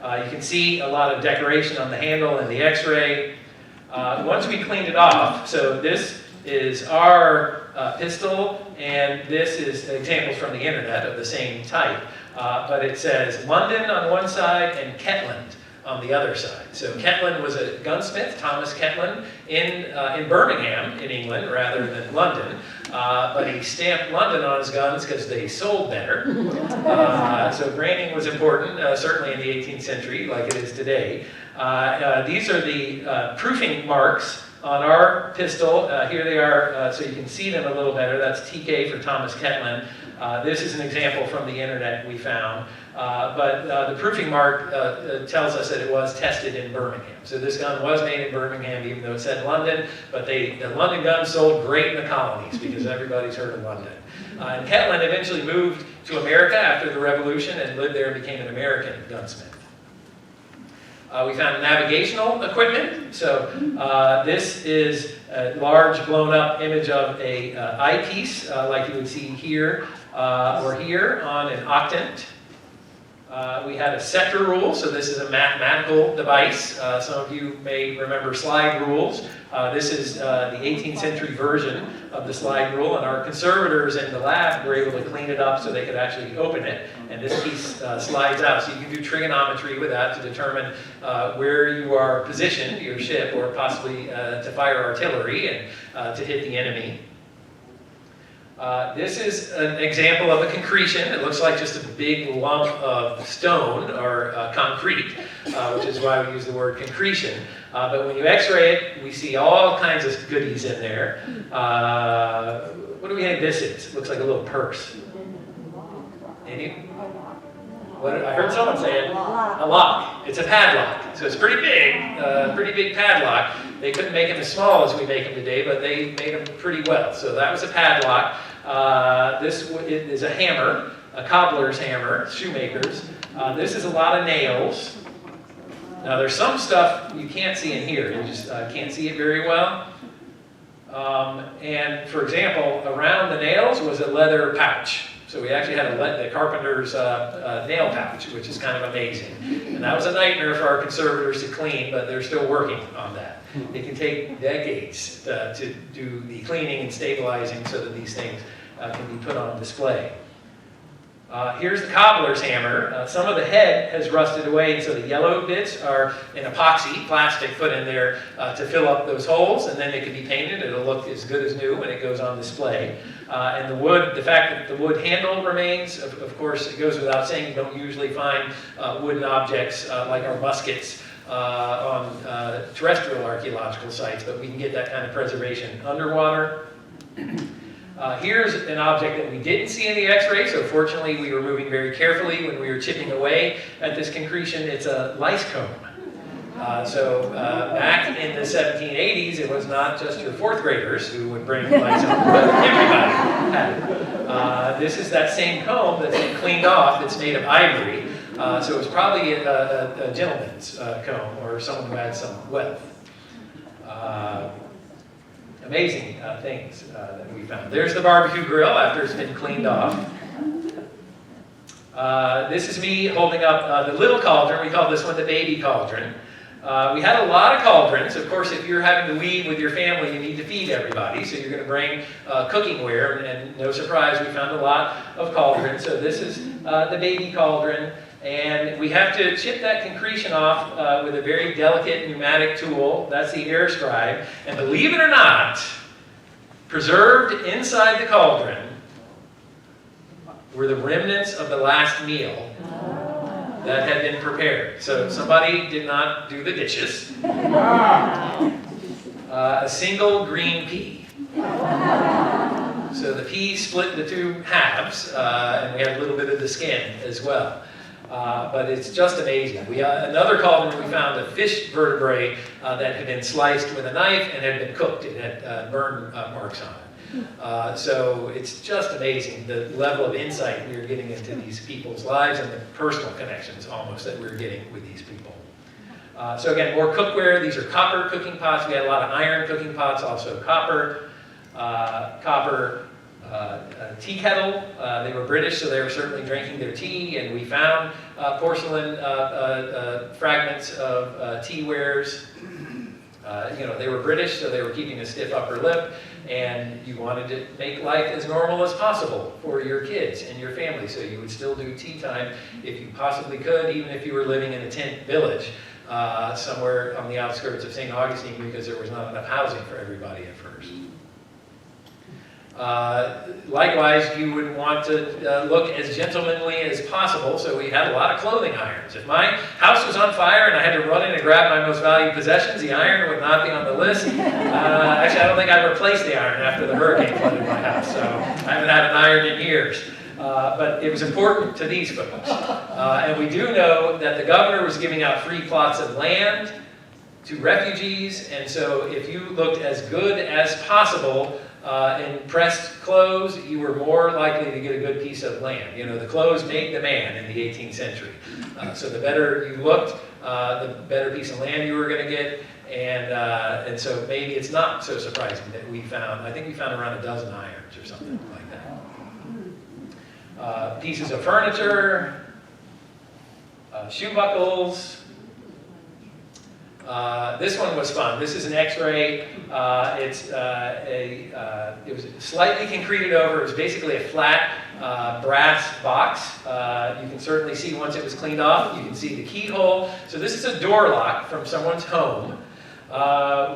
You can see a lot of decoration on the handle and the x-ray. Once we cleaned it off, so this is our pistol, and this is examples from the internet of the same type. But it says London on one side and Ketland on the other side. So Ketland was a gunsmith, Thomas Ketland, in Birmingham, in England, rather than London. But he stamped London on his guns because they sold better. So branding was important, certainly in the 18th century, like it is today. These are the proofing marks on our pistol. Here they are, so you can see them a little better. That's TK for Thomas Ketland. This is an example from the internet we found. But the proofing mark tells us that it was tested in Birmingham. So this gun was made in Birmingham, even though it said London, but the London gun sold great in the colonies because everybody's heard of London. And Ketland eventually moved to America after the Revolution and lived there and became an American gunsmith. We found navigational equipment. So this is a large blown up image of a eyepiece, like you would see here or here on an octant. We had a sector rule, so this is a mathematical device. Some of you may remember slide rules. This is the 18th century version of the slide rule, and our conservators in the lab were able to clean it up so they could actually open it, and this piece slides out. So you can do trigonometry with that to determine where you are positioned, your ship, or possibly to fire artillery and to hit the enemy. This is an example of a concretion. It looks like just a big lump of stone or concrete, which is why we use the word concretion. But when you x-ray it, we see all kinds of goodies in there. What do we think this is? It looks like a little purse. Any? What, I heard someone say it. A lock. It's a padlock. So it's pretty big padlock. They couldn't make them as small as we make them today, but they made them pretty well. So that was a padlock. This is a hammer, a cobbler's hammer, shoemakers. This is a lot of nails. Now there's some stuff you can't see in here. You just can't see it very well. And for example, around the nails was a leather pouch. So we actually had the carpenter's nail pouch, which is kind of amazing. And that was a nightmare for our conservators to clean, but they're still working on that. It can take decades to do the cleaning and stabilizing so that these things can be put on display. Here's the cobbler's hammer. Some of the head has rusted away, and so the yellow bits are an epoxy, plastic put in there to fill up those holes, and then it can be painted. It'll look as good as new when it goes on display. And the wood, the fact that the wood handle remains, of course, it goes without saying, you don't usually find wooden objects like our muskets on terrestrial archaeological sites, but we can get that kind of preservation underwater. Here's an object that we didn't see in the x-ray, so fortunately we were moving very carefully when we were chipping away at this concretion. It's a lice comb. Back in the 1780s, it was not just your fourth graders who would bring lice home, but everybody had it. This is that same comb that's been cleaned off. It's made of ivory, so it was probably a gentleman's comb or someone who had some wealth. Amazing things that we found. There's the barbecue grill after it's been cleaned off. This is me holding up the little cauldron. We call this one the baby cauldron. We had a lot of cauldrons. Of course, if you're having to weave with your family, you need to feed everybody. So you're going to bring cooking ware. And no surprise, we found a lot of cauldrons. So this is the baby cauldron. And we have to chip that concretion off with a very delicate pneumatic tool. That's the air scribe. And believe it or not, preserved inside the cauldron were the remnants of the last meal that had been prepared. So somebody did not do the dishes. A single green pea. So the pea split into two halves, and we had a little bit of the skin as well. But it's just amazing. Another cauldron, we found a fish vertebrae that had been sliced with a knife and had been cooked. It had burn marks on it. So it's just amazing the level of insight we were getting into these people's lives and the personal connections almost that we were getting with these people. So again, more cookware. These are copper cooking pots. We had a lot of iron cooking pots, also copper. Tea kettle. They were British, so they were certainly drinking their tea, and we found porcelain fragments of tea wares. They were British, so they were keeping a stiff upper lip, and you wanted to make life as normal as possible for your kids and your family, so you would still do tea time if you possibly could, even if you were living in a tent village somewhere on the outskirts of St. Augustine, because there was not enough housing for everybody at first. Likewise, you would want to look as gentlemanly as possible, so we had a lot of clothing irons. If my house was on fire and I had to run in and grab my most valued possessions, the iron would not be on the list. Actually, I don't think I replaced the iron after the hurricane flooded my house, so I haven't had an iron in years. But it was important to these folks. And we do know that the governor was giving out free plots of land to refugees, and so if you looked as good as possible in pressed clothes, you were more likely to get a good piece of land. The clothes made the man in the 18th century. So the better you looked, the better piece of land you were going to get. And so maybe it's not so surprising that I think we found around a dozen irons or something like that. Pieces of furniture, shoe buckles. This one was fun. This is an X-ray. It was slightly concreted over. It was basically a flat brass box. You can certainly see once it was cleaned off. You can see the keyhole. So this is a door lock from someone's home.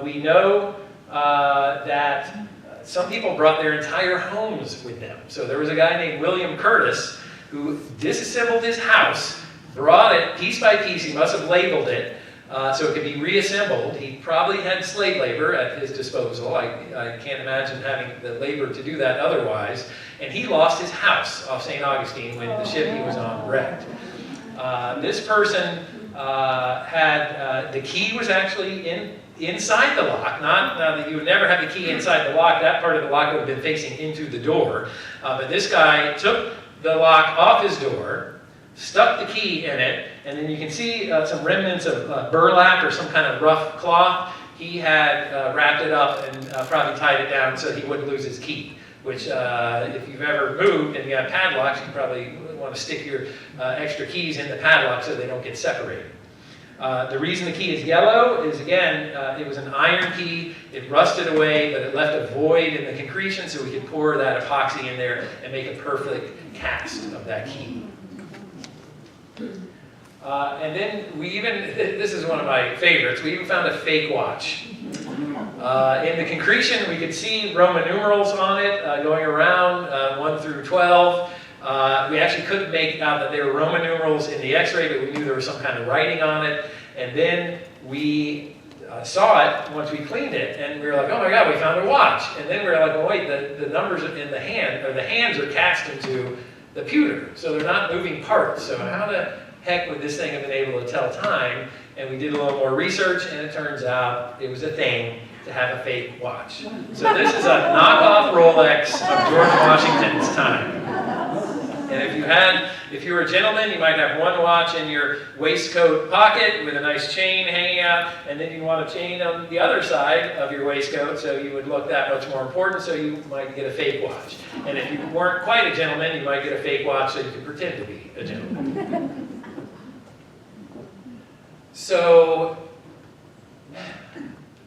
We know that some people brought their entire homes with them. So there was a guy named William Curtis who disassembled his house, brought it piece by piece. He must have labeled it. So it could be reassembled. He probably had slave labor at his disposal. I can't imagine having the labor to do that otherwise. And he lost his house off St. Augustine when the ship he was on wrecked. This person had, the key was actually inside the lock. Not that you would never have the key inside the lock. That part of the lock would have been facing into the door. But this guy took the lock off his door, stuck the key in it, and then you can see some remnants of burlap or some kind of rough cloth. He had wrapped it up and probably tied it down so he wouldn't lose his key, which if you've ever moved and you have padlocks, you probably want to stick your extra keys in the padlock so they don't get separated. The reason the key is yellow is, again, it was an iron key. It rusted away, but it left a void in the concretion so we could pour that epoxy in there and make a perfect cast of that key. And then this is one of my favorites, we even found a fake watch. In the concretion, we could see Roman numerals on it going around 1 through 12. We actually couldn't make out that they were Roman numerals in the X-ray, but we knew there was some kind of writing on it. And then we saw it once we cleaned it, and we were like, oh my God, we found a watch. And then we were like, well, wait, the numbers in the hand, or the hands are cast into the pewter, so they're not moving parts. So how the heck would this thing have been able to tell time? And we did a little more research, and it turns out it was a thing to have a fake watch. So this is a knockoff Rolex of George Washington's time. And if you if you were a gentleman, you might have one watch in your waistcoat pocket with a nice chain hanging out, and then you want a chain on the other side of your waistcoat, so you would look that much more important, so you might get a fake watch. And if you weren't quite a gentleman, you might get a fake watch so you could pretend to be a gentleman. So,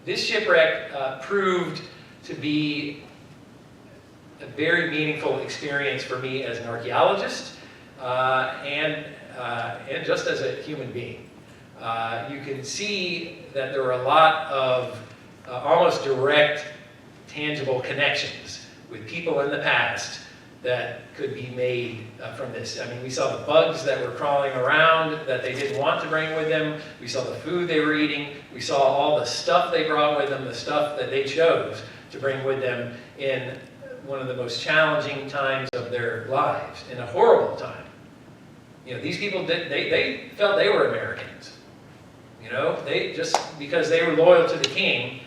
this shipwreck proved to be a very meaningful experience for me as an archaeologist and just as a human being. You can see that there were a lot of almost direct, tangible connections with people in the past that could be made from this. I mean, we saw the bugs that were crawling around that they didn't want to bring with them. We saw the food they were eating. We saw all the stuff they brought with them, the stuff that they chose to bring with them in one of the most challenging times of their lives, in a horrible time. You know, these people, they felt they were Americans. You know, they just, because they were loyal to the king,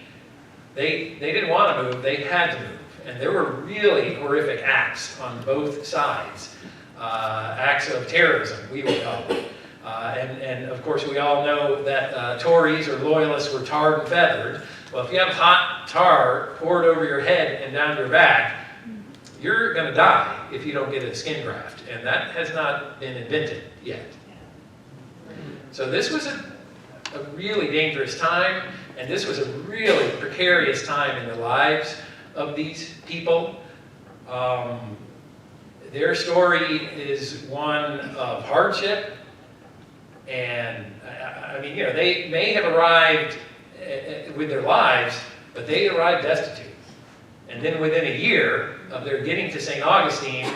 they didn't want to move, they had to move. And there were really horrific acts on both sides. Acts of terrorism, we would call them. And of course, we all know that Tories or Loyalists were tarred and feathered. Well, if you have hot tar poured over your head and down your back, you're going to die if you don't get a skin graft. And that has not been invented yet. So this was a really dangerous time, and this was a really precarious time in the lives of these people. Their story is one of hardship, and I mean, you know, they may have arrived with their lives, but they arrived destitute. And then within a year of their getting to St. Augustine,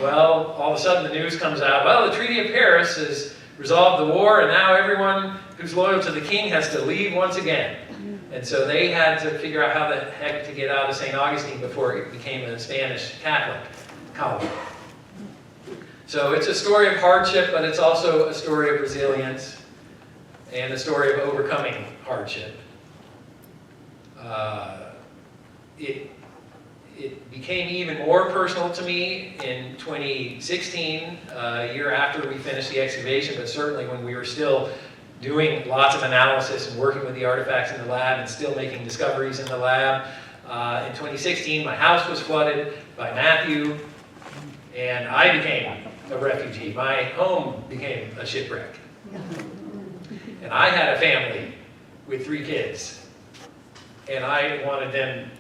well, all of a sudden the news comes out, well, the Treaty of Paris has resolved the war, and now everyone who's loyal to the king has to leave once again. And so they had to figure out how the heck to get out of St. Augustine before it became a Spanish Catholic colony. So it's a story of hardship, but it's also a story of resilience and a story of overcoming hardship. It became even more personal to me in 2016, a year after we finished the excavation, but certainly when we were still doing lots of analysis and working with the artifacts in the lab and still making discoveries in the lab. In 2016, my house was flooded by Matthew, and I became a refugee. My home became a shipwreck. And I had a family with 3 kids, and I wanted them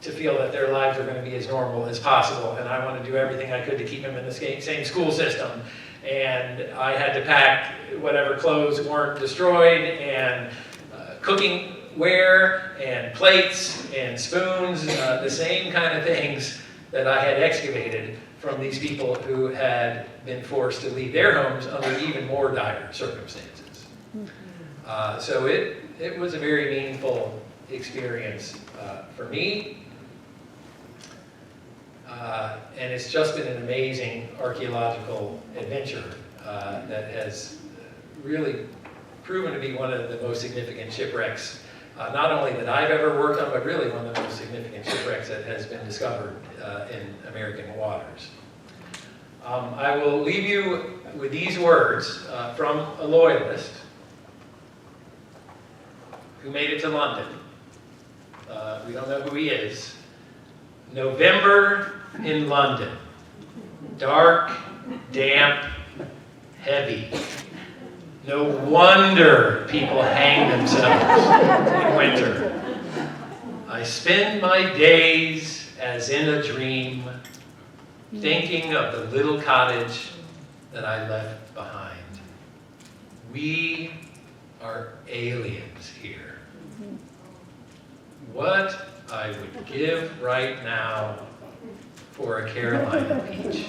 to feel that their lives were going to be as normal as possible, and I wanted to do everything I could to keep them in the same school system. And I had to pack whatever clothes weren't destroyed, and cooking ware, and plates, and spoons, the same kind of things that I had excavated from these people who had been forced to leave their homes under even more dire circumstances. So it was a very meaningful experience for me. And it's just been an amazing archaeological adventure that has really proven to be one of the most significant shipwrecks, not only that I've ever worked on, but really one of the most significant shipwrecks that has been discovered in American waters. I will leave you with these words from a loyalist who made it to London. We don't know who he is. November in London. Dark, damp, heavy. No wonder people hang themselves in winter. I spend my days as in a dream, thinking of the little cottage that I left behind. We are aliens here. What I would give right now for a Carolina peach.